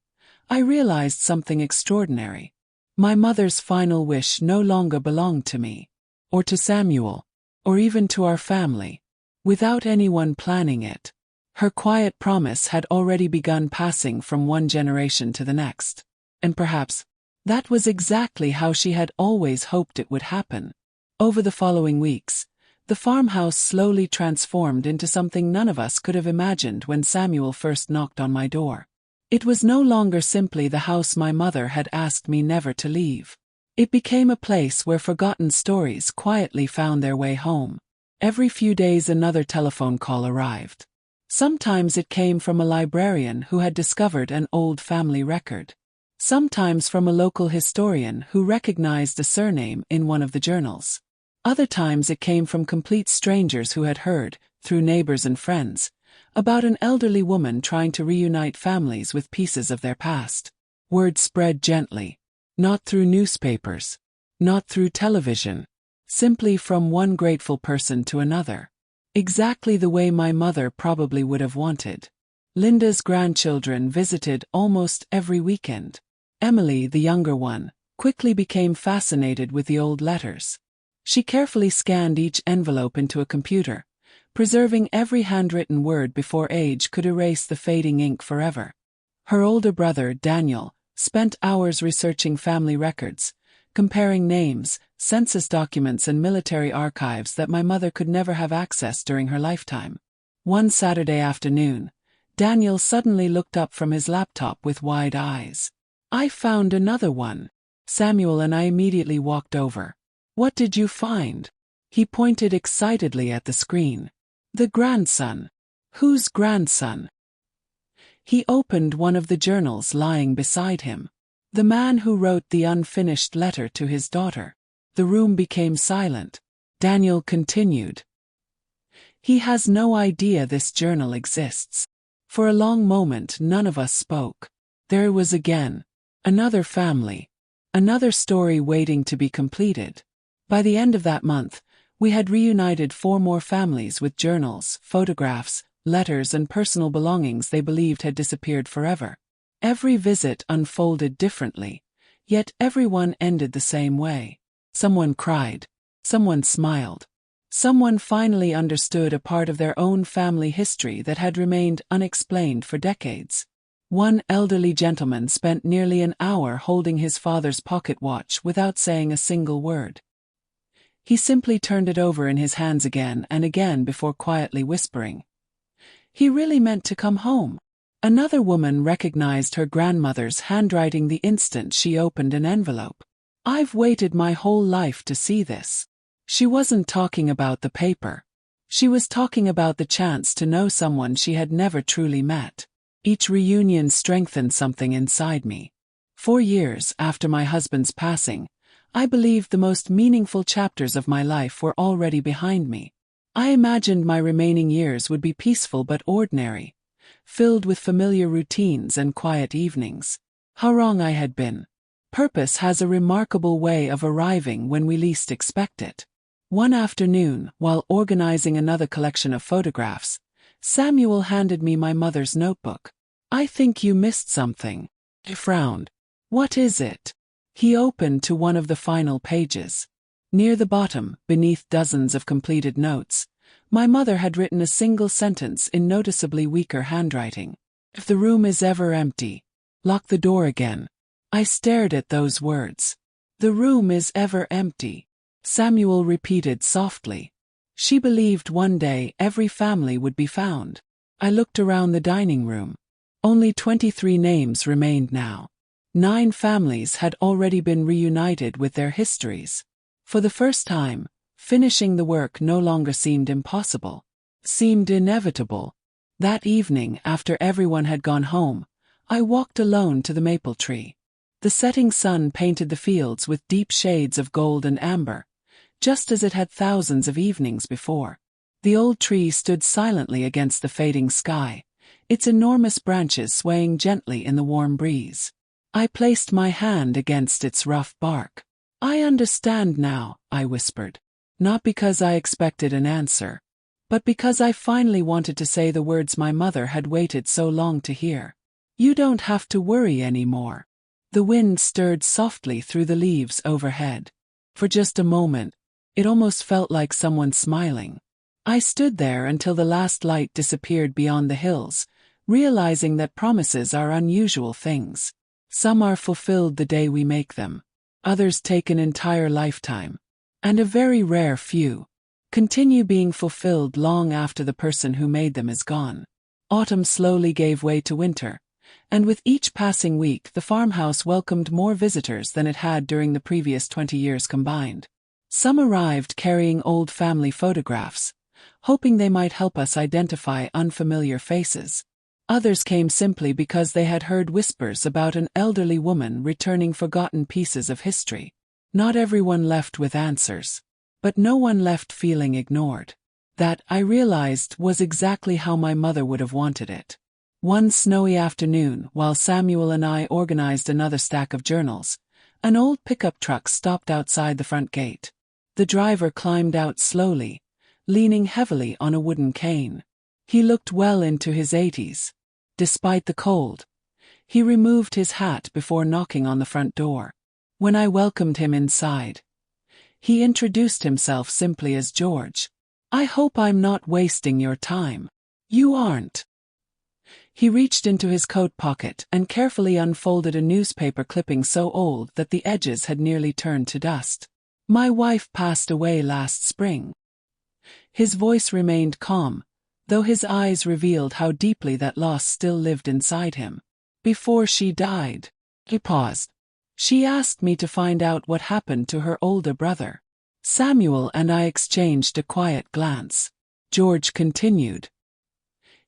I realized something extraordinary. My mother's final wish no longer belonged to me, or to Samuel, or even to our family. Without anyone planning it, her quiet promise had already begun passing from one generation to the next. And perhaps that was exactly how she had always hoped it would happen. Over the following weeks, the farmhouse slowly transformed into something none of us could have imagined when Samuel first knocked on my door. It was no longer simply the house my mother had asked me never to leave. It became a place where forgotten stories quietly found their way home. Every few days another telephone call arrived. Sometimes it came from a librarian who had discovered an old family record. Sometimes from a local historian who recognized a surname in one of the journals. Other times it came from complete strangers who had heard, through neighbors and friends, about an elderly woman trying to reunite families with pieces of their past. Word spread gently. Not through newspapers. Not through television. Simply from one grateful person to another. Exactly the way my mother probably would have wanted. Linda's grandchildren visited almost every weekend. Emily, the younger one, quickly became fascinated with the old letters. She carefully scanned each envelope into a computer, preserving every handwritten word before age could erase the fading ink forever. Her older brother, Daniel, spent hours researching family records, comparing names, census documents and military archives that my mother could never have accessed during her lifetime. One Saturday afternoon, Daniel suddenly looked up from his laptop with wide eyes. "I found another one." Samuel and I immediately walked over. "What did you find?" He pointed excitedly at the screen. "The grandson." "Whose grandson?" He opened one of the journals lying beside him. "The man who wrote the unfinished letter to his daughter." The room became silent. Daniel continued. "He has no idea this journal exists." For a long moment none of us spoke. There it was again, Another family. Another story waiting to be completed. By the end of that month, we had reunited 4 more families with journals, photographs, letters and personal belongings they believed had disappeared forever. Every visit unfolded differently, yet everyone ended the same way. Someone cried. Someone smiled. Someone finally understood a part of their own family history that had remained unexplained for decades. One elderly gentleman spent nearly an hour holding his father's pocket watch without saying a single word. He simply turned it over in his hands again and again before quietly whispering, "He really meant to come home." Another woman recognized her grandmother's handwriting the instant she opened an envelope. "I've waited my whole life to see this." She wasn't talking about the paper. She was talking about the chance to know someone she had never truly met. Each reunion strengthened something inside me. 4 years after my husband's passing, I believed the most meaningful chapters of my life were already behind me. I imagined my remaining years would be peaceful but ordinary, filled with familiar routines and quiet evenings. How wrong I had been. Purpose has a remarkable way of arriving when we least expect it. One afternoon, while organizing another collection of photographs, Samuel handed me my mother's notebook. "I think you missed something." He frowned. "What is it?" He opened to one of the final pages. Near the bottom, beneath dozens of completed notes, my mother had written a single sentence in noticeably weaker handwriting. "If the room is ever empty, lock the door again." I stared at those words. "The room is ever empty," Samuel repeated softly. She believed one day every family would be found. I looked around the dining room. Only 23 names remained now. 9 families had already been reunited with their histories. For the first time, finishing the work no longer seemed impossible. Seemed inevitable. That evening, after everyone had gone home, I walked alone to the maple tree. The setting sun painted the fields with deep shades of gold and amber, just as it had thousands of evenings before. The old tree stood silently against the fading sky, its enormous branches swaying gently in the warm breeze. I placed my hand against its rough bark. "I understand now," I whispered. Not because I expected an answer, but because I finally wanted to say the words my mother had waited so long to hear. "You don't have to worry anymore." The wind stirred softly through the leaves overhead. For just a moment, it almost felt like someone smiling. I stood there until the last light disappeared beyond the hills, realizing that promises are unusual things. Some are fulfilled the day we make them. Others take an entire lifetime. And a very rare few continue being fulfilled long after the person who made them is gone. Autumn slowly gave way to winter, and with each passing week the farmhouse welcomed more visitors than it had during the previous 20 years combined. Some arrived carrying old family photographs, hoping they might help us identify unfamiliar faces. Others came simply because they had heard whispers about an elderly woman returning forgotten pieces of history. Not everyone left with answers, but no one left feeling ignored. That, I realized, was exactly how my mother would have wanted it. One snowy afternoon, while Samuel and I organized another stack of journals, an old pickup truck stopped outside the front gate. The driver climbed out slowly, leaning heavily on a wooden cane. He looked well into his 80s. Despite the cold, he removed his hat before knocking on the front door. When I welcomed him inside, he introduced himself simply as George. "I hope I'm not wasting your time." "You aren't." He reached into his coat pocket and carefully unfolded a newspaper clipping so old that the edges had nearly turned to dust. "My wife passed away last spring." His voice remained calm, though his eyes revealed how deeply that loss still lived inside him. "Before she died," he paused, "she asked me to find out what happened to her older brother." Samuel and I exchanged a quiet glance. George continued.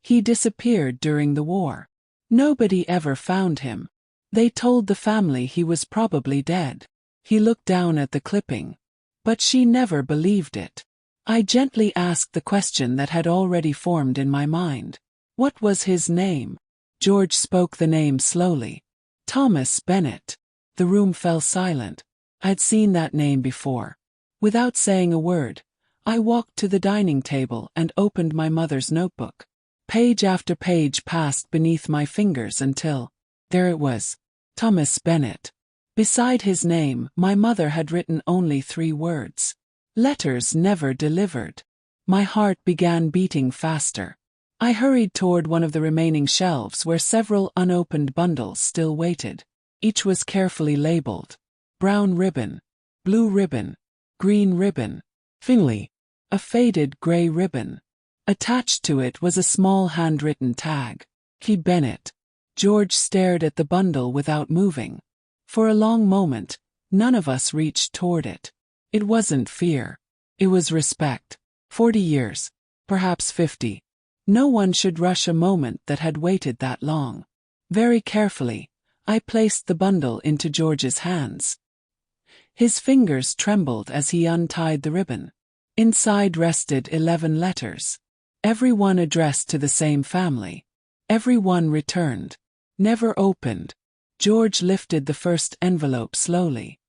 "He disappeared during the war. Nobody ever found him. They told the family he was probably dead." He looked down at the clipping, but she never believed it. I gently asked the question that had already formed in my mind. "What was his name?" George spoke the name slowly. Thomas Bennet. The room fell silent. I'd seen that name before. Without saying a word, I walked to the dining table and opened my mother's notebook. Page after page passed beneath my fingers until, there it was, Thomas Bennet. Beside his name, my mother had written only 3 words. Letters never delivered. My heart began beating faster. I hurried toward one of the remaining shelves where several unopened bundles still waited. Each was carefully labeled. Brown ribbon, blue ribbon, green ribbon, Finley. A faded gray ribbon. Attached to it was a small handwritten tag. Key Bennet. George stared at the bundle without moving. For a long moment, none of us reached toward it. It wasn't fear. It was respect. 40 years. Perhaps 50. No one should rush a moment that had waited that long. Very carefully, I placed the bundle into George's hands. His fingers trembled as he untied the ribbon. Inside rested 11 letters. Every one addressed to the same family. Every one returned. Never opened. George lifted the first envelope slowly.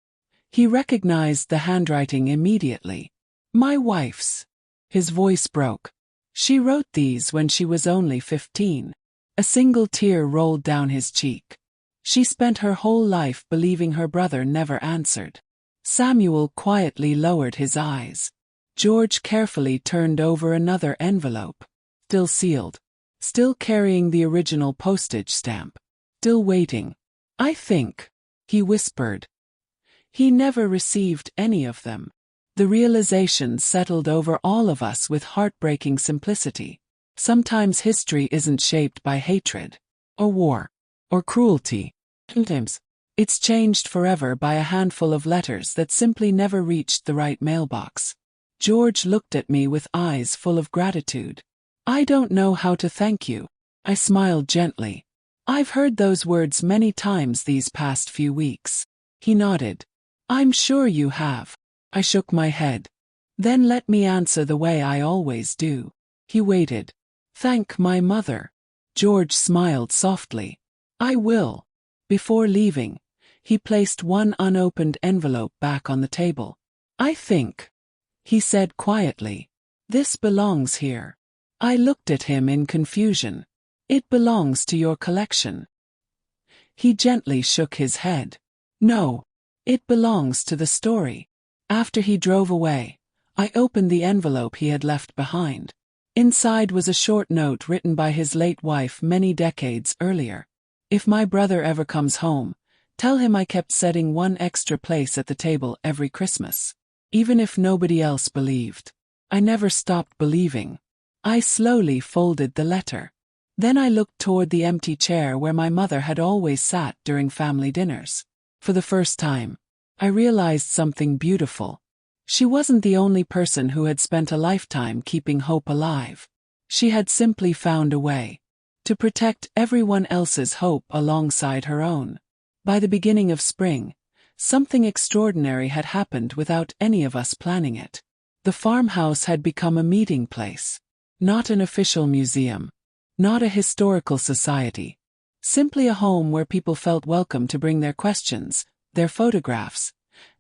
He recognized the handwriting immediately. My wife's. His voice broke. She wrote these when she was only 15. A single tear rolled down his cheek. She spent her whole life believing her brother never answered. Samuel quietly lowered his eyes. George carefully turned over another envelope. Still sealed. Still carrying the original postage stamp. Still waiting. I think, he whispered. He never received any of them. The realization settled over all of us with heartbreaking simplicity. Sometimes history isn't shaped by hatred, or war, or cruelty. Sometimes, it's changed forever by a handful of letters that simply never reached the right mailbox. George looked at me with eyes full of gratitude. I don't know how to thank you. I smiled gently. I've heard those words many times these past few weeks. He nodded. I'm sure you have. I shook my head. Then let me answer the way I always do. He waited. Thank my mother. George smiled softly. I will. Before leaving, he placed one unopened envelope back on the table. I think, he said quietly, this belongs here. I looked at him in confusion. It belongs to your collection. He gently shook his head. No, it belongs to the story. After he drove away, I opened the envelope he had left behind. Inside was a short note written by his late wife many decades earlier. If my brother ever comes home, tell him I kept setting one extra place at the table every Christmas. Even if nobody else believed. I never stopped believing. I slowly folded the letter. Then I looked toward the empty chair where my mother had always sat during family dinners. For the first time, I realized something beautiful. She wasn't the only person who had spent a lifetime keeping hope alive. She had simply found a way to protect everyone else's hope alongside her own. By the beginning of spring, something extraordinary had happened without any of us planning it. The farmhouse had become a meeting place. Not an official museum. Not a historical society. Simply a home where people felt welcome to bring their questions, their photographs,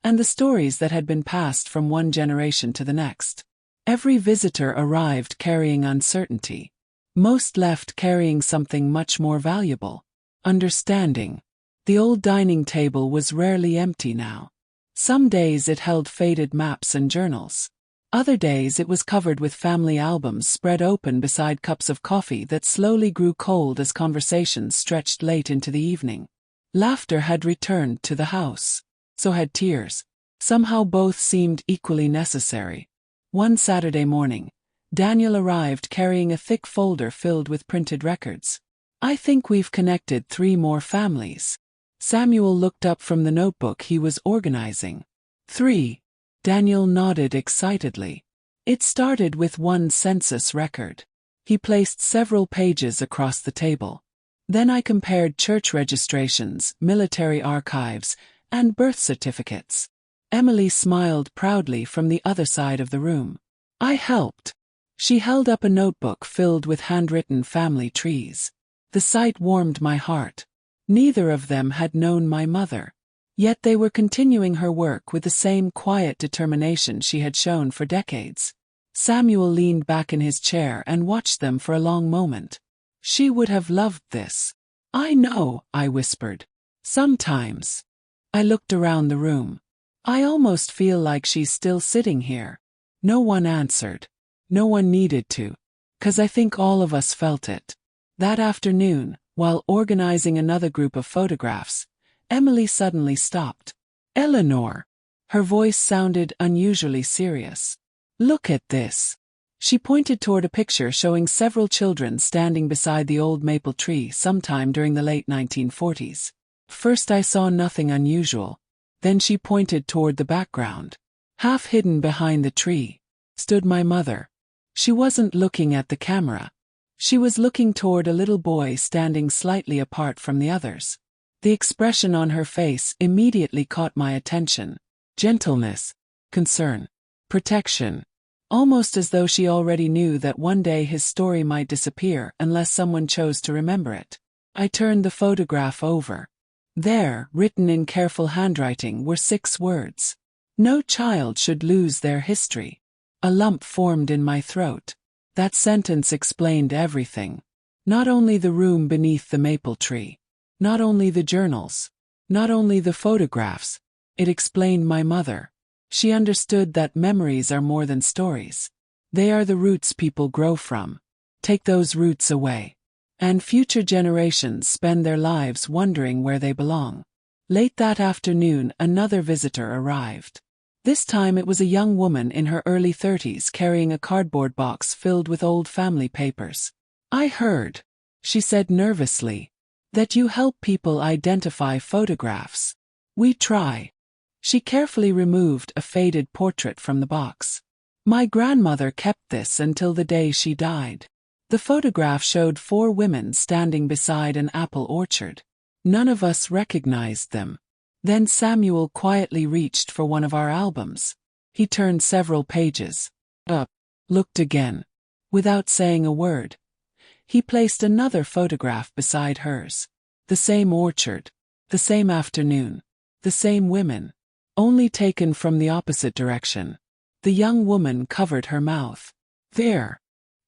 and the stories that had been passed from one generation to the next. Every visitor arrived carrying uncertainty. Most left carrying something much more valuable. Understanding. The old dining table was rarely empty now. Some days it held faded maps and journals. Other days it was covered with family albums spread open beside cups of coffee that slowly grew cold as conversations stretched late into the evening. Laughter had returned to the house. So had tears. Somehow both seemed equally necessary. One Saturday morning, Daniel arrived carrying a thick folder filled with printed records. I think we've connected 3 more families. Samuel looked up from the notebook he was organizing. 3. Daniel nodded excitedly. It started with one census record. He placed several pages across the table. Then I compared church registrations, military archives, and birth certificates. Emily smiled proudly from the other side of the room. I helped. She held up a notebook filled with handwritten family trees. The sight warmed my heart. Neither of them had known my mother. Yet they were continuing her work with the same quiet determination she had shown for decades. Samuel leaned back in his chair and watched them for a long moment. She would have loved this. I know, I whispered. Sometimes. I looked around the room. I almost feel like she's still sitting here. No one answered. No one needed to. 'Cause I think all of us felt it. That afternoon, while organizing another group of photographs, Emily suddenly stopped. Eleanor. Her voice sounded unusually serious. Look at this. She pointed toward a picture showing several children standing beside the old maple tree sometime during the late 1940s. First I saw nothing unusual. Then she pointed toward the background. Half hidden behind the tree stood my mother. She wasn't looking at the camera. She was looking toward a little boy standing slightly apart from the others. The expression on her face immediately caught my attention. Gentleness, concern, protection. Almost as though she already knew that one day his story might disappear unless someone chose to remember it. I turned the photograph over. There, written in careful handwriting, were 6 words. No child should lose their history. A lump formed in my throat. That sentence explained everything. Not only the room beneath the maple tree. Not only the journals. Not only the photographs. It explained my mother. She understood that memories are more than stories. They are the roots people grow from. Take those roots away, and future generations spend their lives wondering where they belong. Late that afternoon, another visitor arrived. This time it was a young woman in her early 30s carrying a cardboard box filled with old family papers. I heard, she said nervously, that you help people identify photographs. We try. She carefully removed a faded portrait from the box. My grandmother kept this until the day she died. The photograph showed 4 women standing beside an apple orchard. None of us recognized them. Then Samuel quietly reached for one of our albums. He turned several pages up, looked again. Without saying a word, he placed another photograph beside hers. The same orchard, the same afternoon, the same women. Only taken from the opposite direction. The young woman covered her mouth. There.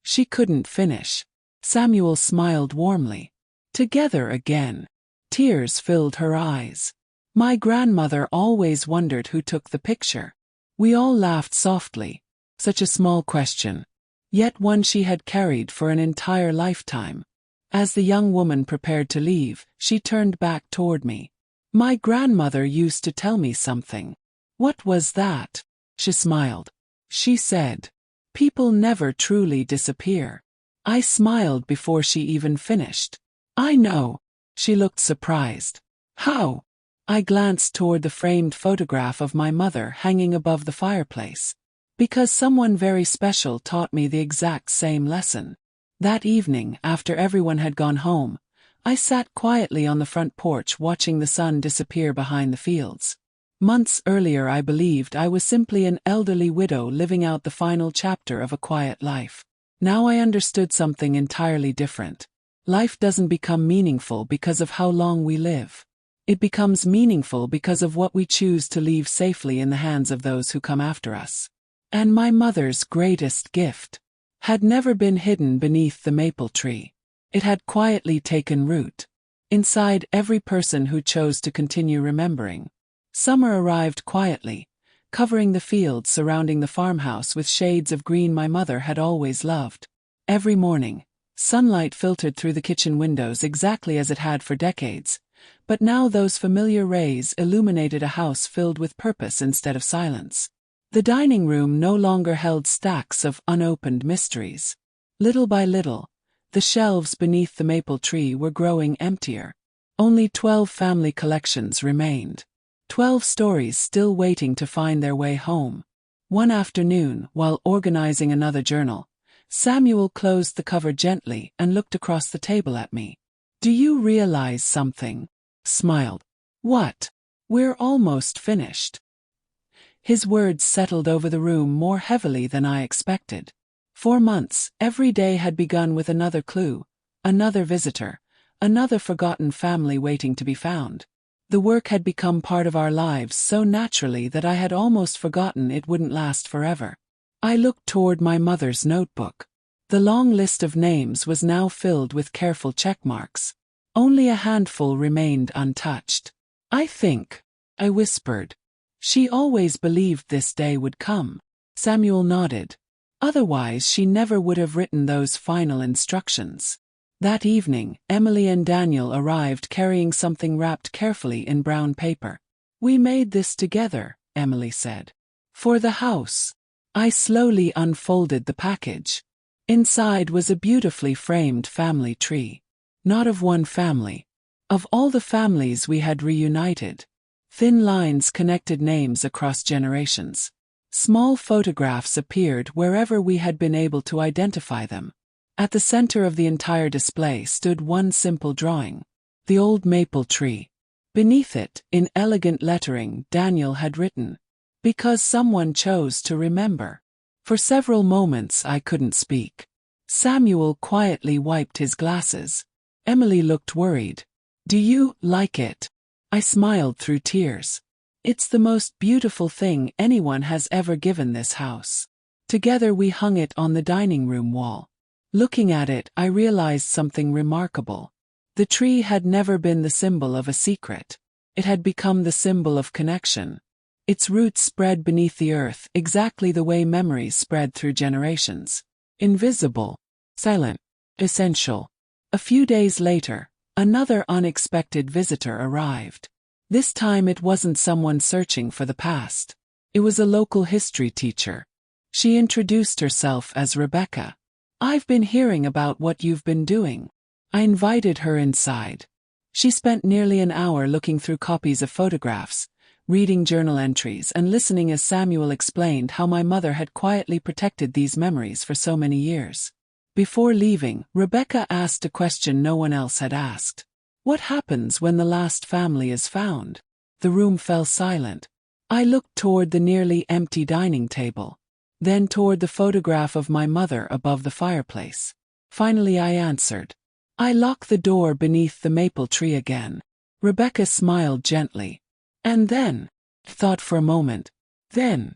She couldn't finish. Samuel smiled warmly. Together again. Tears filled her eyes. My grandmother always wondered who took the picture. We all laughed softly. Such a small question. Yet one she had carried for an entire lifetime. As the young woman prepared to leave, she turned back toward me. My grandmother used to tell me something. What was that? She smiled. She said, people never truly disappear. I smiled before she even finished. I know. She looked surprised. How? I glanced toward the framed photograph of my mother hanging above the fireplace. Because someone very special taught me the exact same lesson. That evening, after everyone had gone home, I sat quietly on the front porch watching the sun disappear behind the fields. Months earlier I believed I was simply an elderly widow living out the final chapter of a quiet life. Now I understood something entirely different. Life doesn't become meaningful because of how long we live. It becomes meaningful because of what we choose to leave safely in the hands of those who come after us. And my mother's greatest gift had never been hidden beneath the maple tree. It had quietly taken root inside every person who chose to continue remembering. Summer arrived quietly, covering the fields surrounding the farmhouse with shades of green my mother had always loved. Every morning, sunlight filtered through the kitchen windows exactly as it had for decades, but now those familiar rays illuminated a house filled with purpose instead of silence. The dining room no longer held stacks of unopened mysteries. Little by little, the shelves beneath the maple tree were growing emptier. Only 12 family collections remained. 12 stories still waiting to find their way home. One afternoon, while organizing another journal, Samuel closed the cover gently and looked across the table at me. Do you realize something? Smiled. What? We're almost finished. His words settled over the room more heavily than I expected. For months, every day had begun with another clue, another visitor, another forgotten family waiting to be found. The work had become part of our lives so naturally that I had almost forgotten it wouldn't last forever. I looked toward my mother's notebook. The long list of names was now filled with careful checkmarks. Only a handful remained untouched. I think, I whispered. She always believed this day would come. Samuel nodded. Otherwise, she never would have written those final instructions. That evening, Emily and Daniel arrived carrying something wrapped carefully in brown paper. "We made this together," Emily said. "For the house." I slowly unfolded the package. Inside was a beautifully framed family tree. Not of one family. Of all the families we had reunited. Thin lines connected names across generations. Small photographs appeared wherever we had been able to identify them. At the center of the entire display stood one simple drawing. The old maple tree. Beneath it, in elegant lettering, Daniel had written, "Because someone chose to remember." For several moments I couldn't speak. Samuel quietly wiped his glasses. Emily looked worried. "Do you like it?" I smiled through tears. "It's the most beautiful thing anyone has ever given this house." Together we hung it on the dining room wall. Looking at it, I realized something remarkable. The tree had never been the symbol of a secret. It had become the symbol of connection. Its roots spread beneath the earth exactly the way memories spread through generations. Invisible, silent, essential. A few days later, another unexpected visitor arrived. This time it wasn't someone searching for the past. It was a local history teacher. She introduced herself as Rebecca. "I've been hearing about what you've been doing." I invited her inside. She spent nearly an hour looking through copies of photographs, reading journal entries and listening as Samuel explained how my mother had quietly protected these memories for so many years. Before leaving, Rebecca asked a question no one else had asked. "What happens when the last family is found?" The room fell silent. I looked toward the nearly empty dining table. Then toward the photograph of my mother above the fireplace. Finally I answered. "I lock the door beneath the maple tree again." Rebecca smiled gently. "And then?" Thought for a moment. "Then?"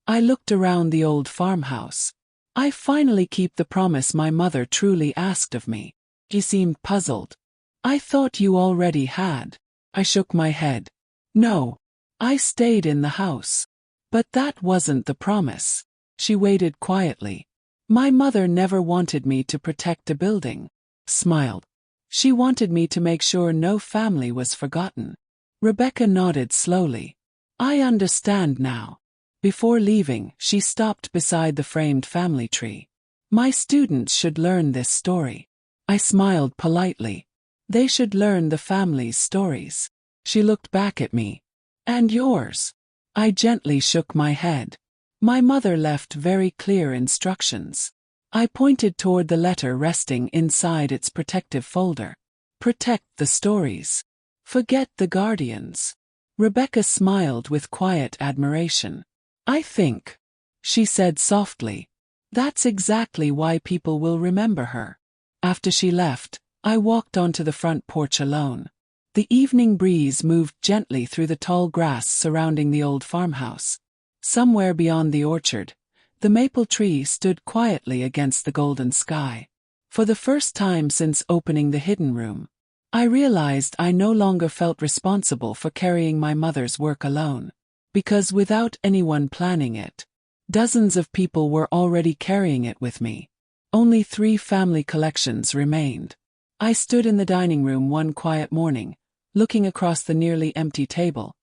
I looked around the old farmhouse. "I finally keep the promise my mother truly asked of me." She seemed puzzled. "I thought you already had." I shook my head. "No. I stayed in the house. But that wasn't the promise." She waited quietly. "My mother never wanted me to protect a building." Smiled. "She wanted me to make sure no family was forgotten." Rebecca nodded slowly. "I understand now." Before leaving, she stopped beside the framed family tree. "My students should learn this story." I smiled politely. "They should learn the family's stories." She looked back at me. "And yours?" I gently shook my head. "My mother left very clear instructions." I pointed toward the letter resting inside its protective folder. "Protect the stories. Forget the guardians." Rebecca smiled with quiet admiration. "I think," she said softly, "that's exactly why people will remember her." After she left, I walked onto the front porch alone. The evening breeze moved gently through the tall grass surrounding the old farmhouse. Somewhere beyond the orchard, the maple tree stood quietly against the golden sky. For the first time since opening the hidden room, I realized I no longer felt responsible for carrying my mother's work alone. Because without anyone planning it, dozens of people were already carrying it with me. Only 3 family collections remained. I stood in the dining room one quiet morning, looking across the nearly empty table,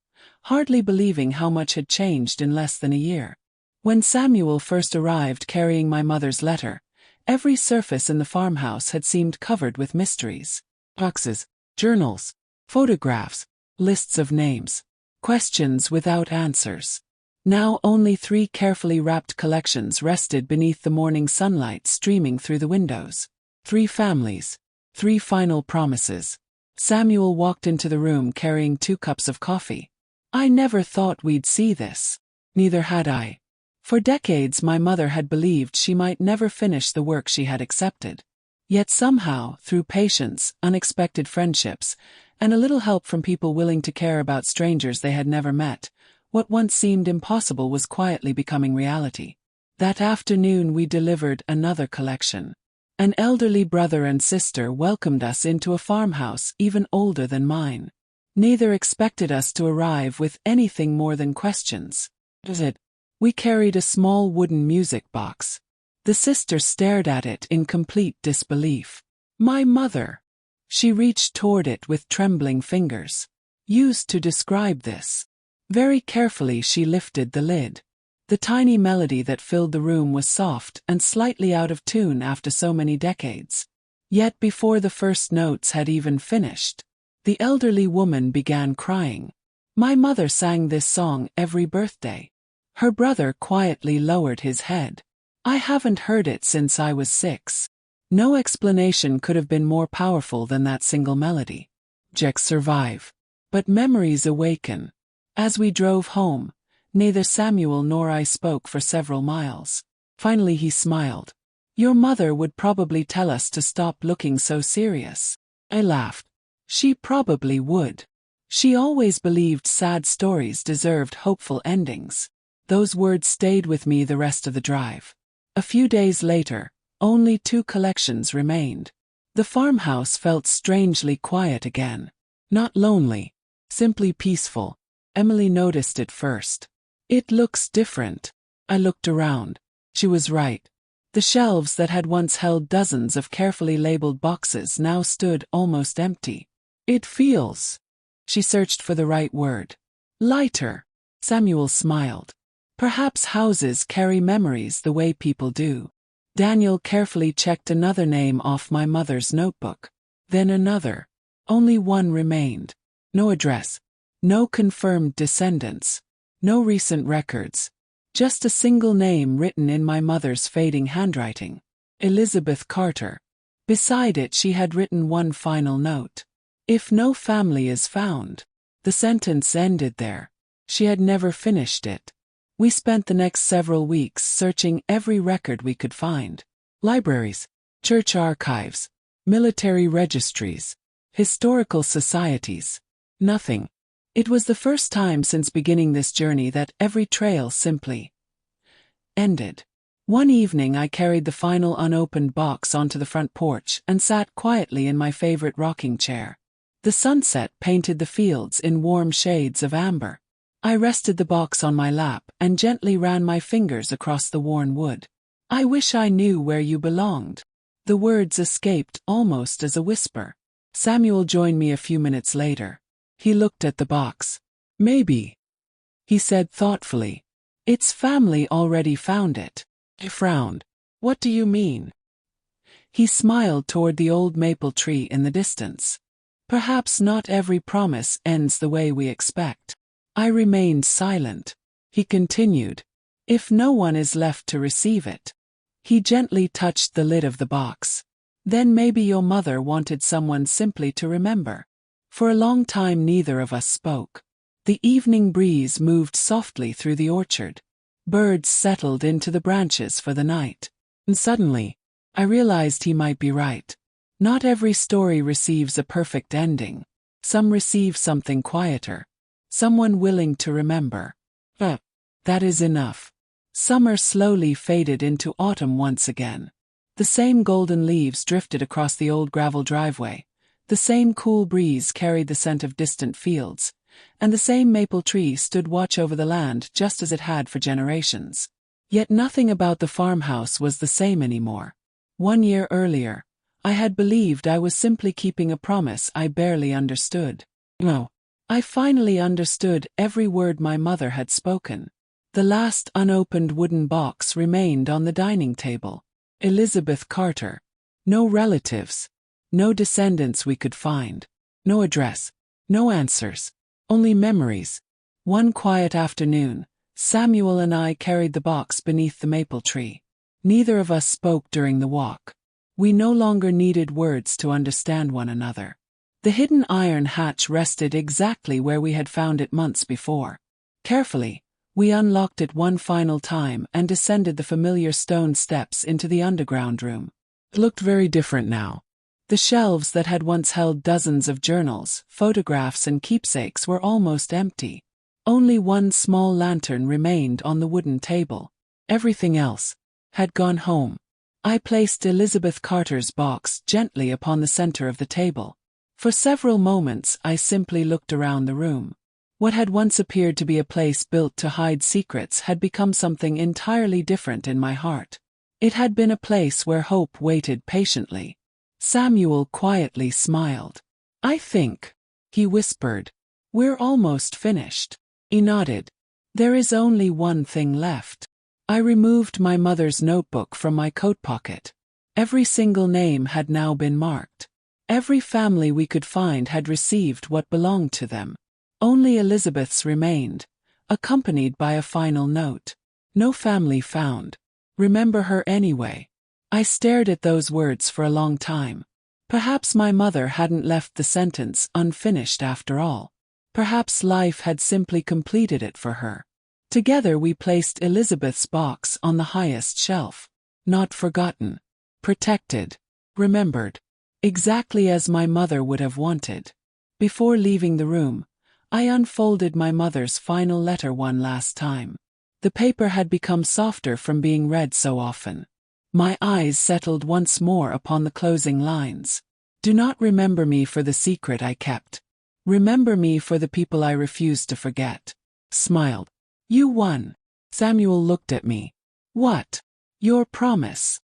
hardly believing how much had changed in less than a year. When Samuel first arrived carrying my mother's letter, every surface in the farmhouse had seemed covered with mysteries. Boxes, journals, photographs, lists of names, questions without answers. Now only 3 carefully wrapped collections rested beneath the morning sunlight streaming through the windows. 3 families, 3 final promises. Samuel walked into the room carrying 2 cups of coffee. "I never thought we'd see this." Neither had I. For decades my mother had believed she might never finish the work she had accepted. Yet somehow, through patience, unexpected friendships, and a little help from people willing to care about strangers they had never met, what once seemed impossible was quietly becoming reality. That afternoon we delivered another collection. An elderly brother and sister welcomed us into a farmhouse even older than mine. Neither expected us to arrive with anything more than questions. Is it? We carried a small wooden music box. The sister stared at it in complete disbelief. My mother. She reached toward it with trembling fingers. Used to describe this. Very carefully she lifted the lid. The tiny melody that filled the room was soft and slightly out of tune after so many decades. Yet before the first notes had even finished, the elderly woman began crying. My mother sang this song every birthday. Her brother quietly lowered his head. I haven't heard it since I was 6. No explanation could have been more powerful than that single melody. Objects survive, but memories awaken. As we drove home, neither Samuel nor I spoke for several miles. Finally he smiled. Your mother would probably tell us to stop looking so serious. I laughed. She probably would. She always believed sad stories deserved hopeful endings. Those words stayed with me the rest of the drive. A few days later, only 2 collections remained. The farmhouse felt strangely quiet again. Not lonely, simply peaceful. Emily noticed it first. It looks different. I looked around. She was right. The shelves that had once held dozens of carefully labeled boxes now stood almost empty. It feels. She searched for the right word. Lighter. Samuel smiled. Perhaps houses carry memories the way people do. Daniel carefully checked another name off my mother's notebook. Then another. Only one remained. No address. No confirmed descendants. No recent records. Just a single name written in my mother's fading handwriting. Elizabeth Carter. Beside it she had written one final note. If no family is found. The sentence ended there. She had never finished it. We spent the next several weeks searching every record we could find. Libraries, church archives, military registries, historical societies. Nothing. It was the first time since beginning this journey that every trail simply ended. One evening I carried the final unopened box onto the front porch and sat quietly in my favorite rocking chair. The sunset painted the fields in warm shades of amber. I rested the box on my lap and gently ran my fingers across the worn wood. I wish I knew where you belonged. The words escaped almost as a whisper. Samuel joined me a few minutes later. He looked at the box. Maybe, he said thoughtfully. Its family already found it. I frowned. What do you mean? He smiled toward the old maple tree in the distance. Perhaps not every promise ends the way we expect. I remained silent. He continued. If no one is left to receive it. He gently touched the lid of the box. Then maybe your mother wanted someone simply to remember. For a long time neither of us spoke. The evening breeze moved softly through the orchard. Birds settled into the branches for the night. And suddenly, I realized he might be right. Not every story receives a perfect ending. Some receive something quieter. Someone willing to remember. But that is enough. Summer slowly faded into autumn once again. The same golden leaves drifted across the old gravel driveway. The same cool breeze carried the scent of distant fields, and the same maple tree stood watch over the land just as it had for generations. Yet nothing about the farmhouse was the same anymore. 1 year earlier, I had believed I was simply keeping a promise I barely understood. No. I finally understood every word my mother had spoken. The last unopened wooden box remained on the dining table. Elizabeth Carter. No relatives. No descendants we could find. No address. No answers. Only memories. One quiet afternoon, Samuel and I carried the box beneath the maple tree. Neither of us spoke during the walk. We no longer needed words to understand one another. The hidden iron hatch rested exactly where we had found it months before. Carefully, we unlocked it one final time and descended the familiar stone steps into the underground room. It looked very different now. The shelves that had once held dozens of journals, photographs and keepsakes were almost empty. Only one small lantern remained on the wooden table. Everything else had gone home. I placed Elizabeth Carter's box gently upon the center of the table. For several moments I simply looked around the room. What had once appeared to be a place built to hide secrets had become something entirely different in my heart. It had been a place where hope waited patiently. Samuel quietly smiled. "I think," he whispered, "we're almost finished." He nodded. "There is only one thing left." I removed my mother's notebook from my coat pocket. Every single name had now been marked. Every family we could find had received what belonged to them. Only Elizabeth's remained, accompanied by a final note. "No family found. Remember her anyway." I stared at those words for a long time. Perhaps my mother hadn't left the sentence unfinished after all. Perhaps life had simply completed it for her. Together we placed Elizabeth's box on the highest shelf. Not forgotten. Protected. Remembered. Exactly as my mother would have wanted. Before leaving the room, I unfolded my mother's final letter one last time. The paper had become softer from being read so often. My eyes settled once more upon the closing lines. "Do not remember me for the secret I kept. Remember me for the people I refused to forget." Smiled. "You won." Samuel looked at me. "What?" "Your promise."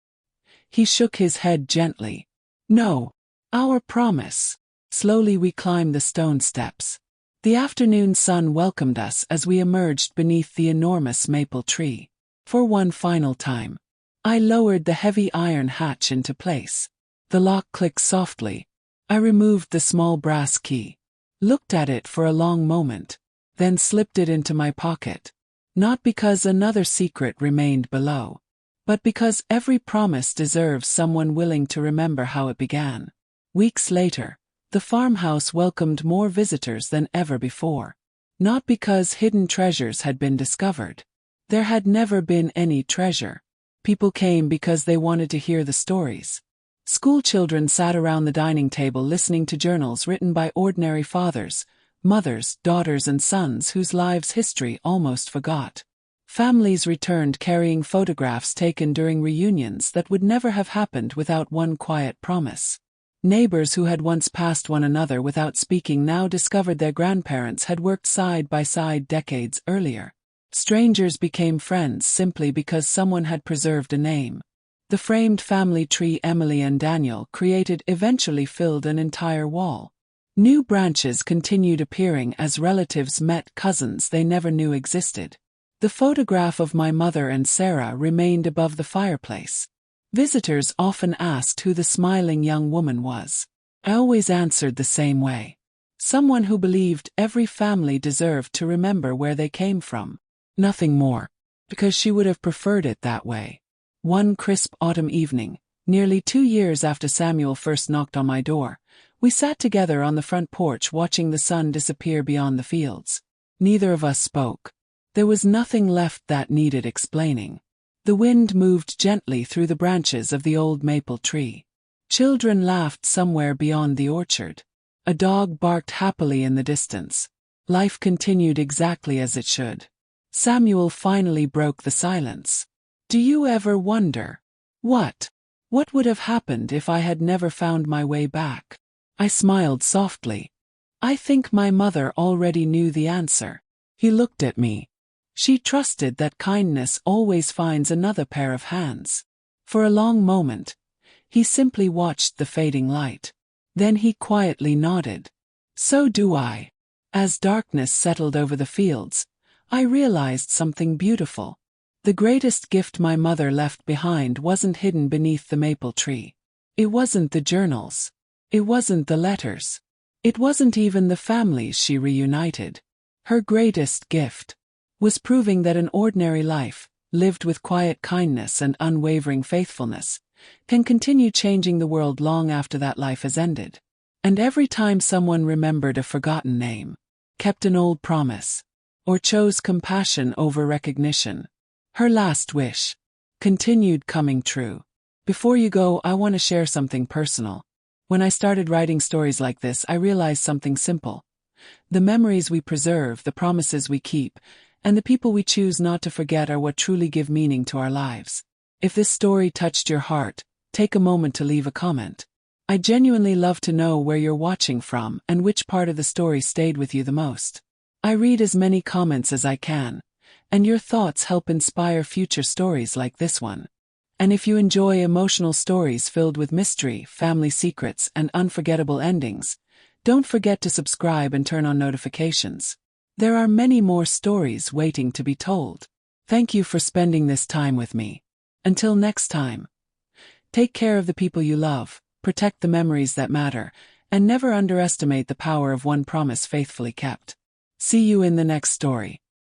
He shook his head gently. "No. Our promise." Slowly we climbed the stone steps. The afternoon sun welcomed us as we emerged beneath the enormous maple tree. For one final time, I lowered the heavy iron hatch into place. The lock clicked softly. I removed the small brass key, looked at it for a long moment, then slipped it into my pocket. Not because another secret remained below, but because every promise deserves someone willing to remember how it began. Weeks later, the farmhouse welcomed more visitors than ever before. Not because hidden treasures had been discovered. There had never been any treasure. People came because they wanted to hear the stories. School children sat around the dining table listening to journals written by ordinary fathers, mothers, daughters and sons whose lives history almost forgot. Families returned carrying photographs taken during reunions that would never have happened without one quiet promise. Neighbors who had once passed one another without speaking now discovered their grandparents had worked side by side decades earlier. Strangers became friends simply because someone had preserved a name. The framed family tree Emily and Daniel created eventually filled an entire wall. New branches continued appearing as relatives met cousins they never knew existed. The photograph of my mother and Sarah remained above the fireplace. Visitors often asked who the smiling young woman was. I always answered the same way. Someone who believed every family deserved to remember where they came from. Nothing more. Because she would have preferred it that way. One crisp autumn evening, nearly 2 years after Samuel first knocked on my door, we sat together on the front porch watching the sun disappear beyond the fields. Neither of us spoke. There was nothing left that needed explaining. The wind moved gently through the branches of the old maple tree. Children laughed somewhere beyond the orchard. A dog barked happily in the distance. Life continued exactly as it should. Samuel finally broke the silence. "Do you ever wonder, what would have happened if I had never found my way back?" I smiled softly. I think my mother already knew the answer. He looked at me. She trusted that kindness always finds another pair of hands. For a long moment, he simply watched the fading light. Then he quietly nodded. "So do I." As darkness settled over the fields, I realized something beautiful. The greatest gift my mother left behind wasn't hidden beneath the maple tree. It wasn't the journals. It wasn't the letters. It wasn't even the families she reunited. Her greatest gift was proving that an ordinary life, lived with quiet kindness and unwavering faithfulness, can continue changing the world long after that life has ended. And every time someone remembered a forgotten name, kept an old promise, or chose compassion over recognition, her last wish continued coming true. Before you go, I want to share something personal. When I started writing stories like this, I realized something simple. The memories we preserve, the promises we keep, and the people we choose not to forget are what truly give meaning to our lives. If this story touched your heart, take a moment to leave a comment. I genuinely love to know where you're watching from and which part of the story stayed with you the most. I read as many comments as I can, and your thoughts help inspire future stories like this one. And if you enjoy emotional stories filled with mystery, family secrets, and unforgettable endings, don't forget to subscribe and turn on notifications. There are many more stories waiting to be told. Thank you for spending this time with me. Until next time, take care of the people you love, protect the memories that matter, and never underestimate the power of one promise faithfully kept. See you in the next story.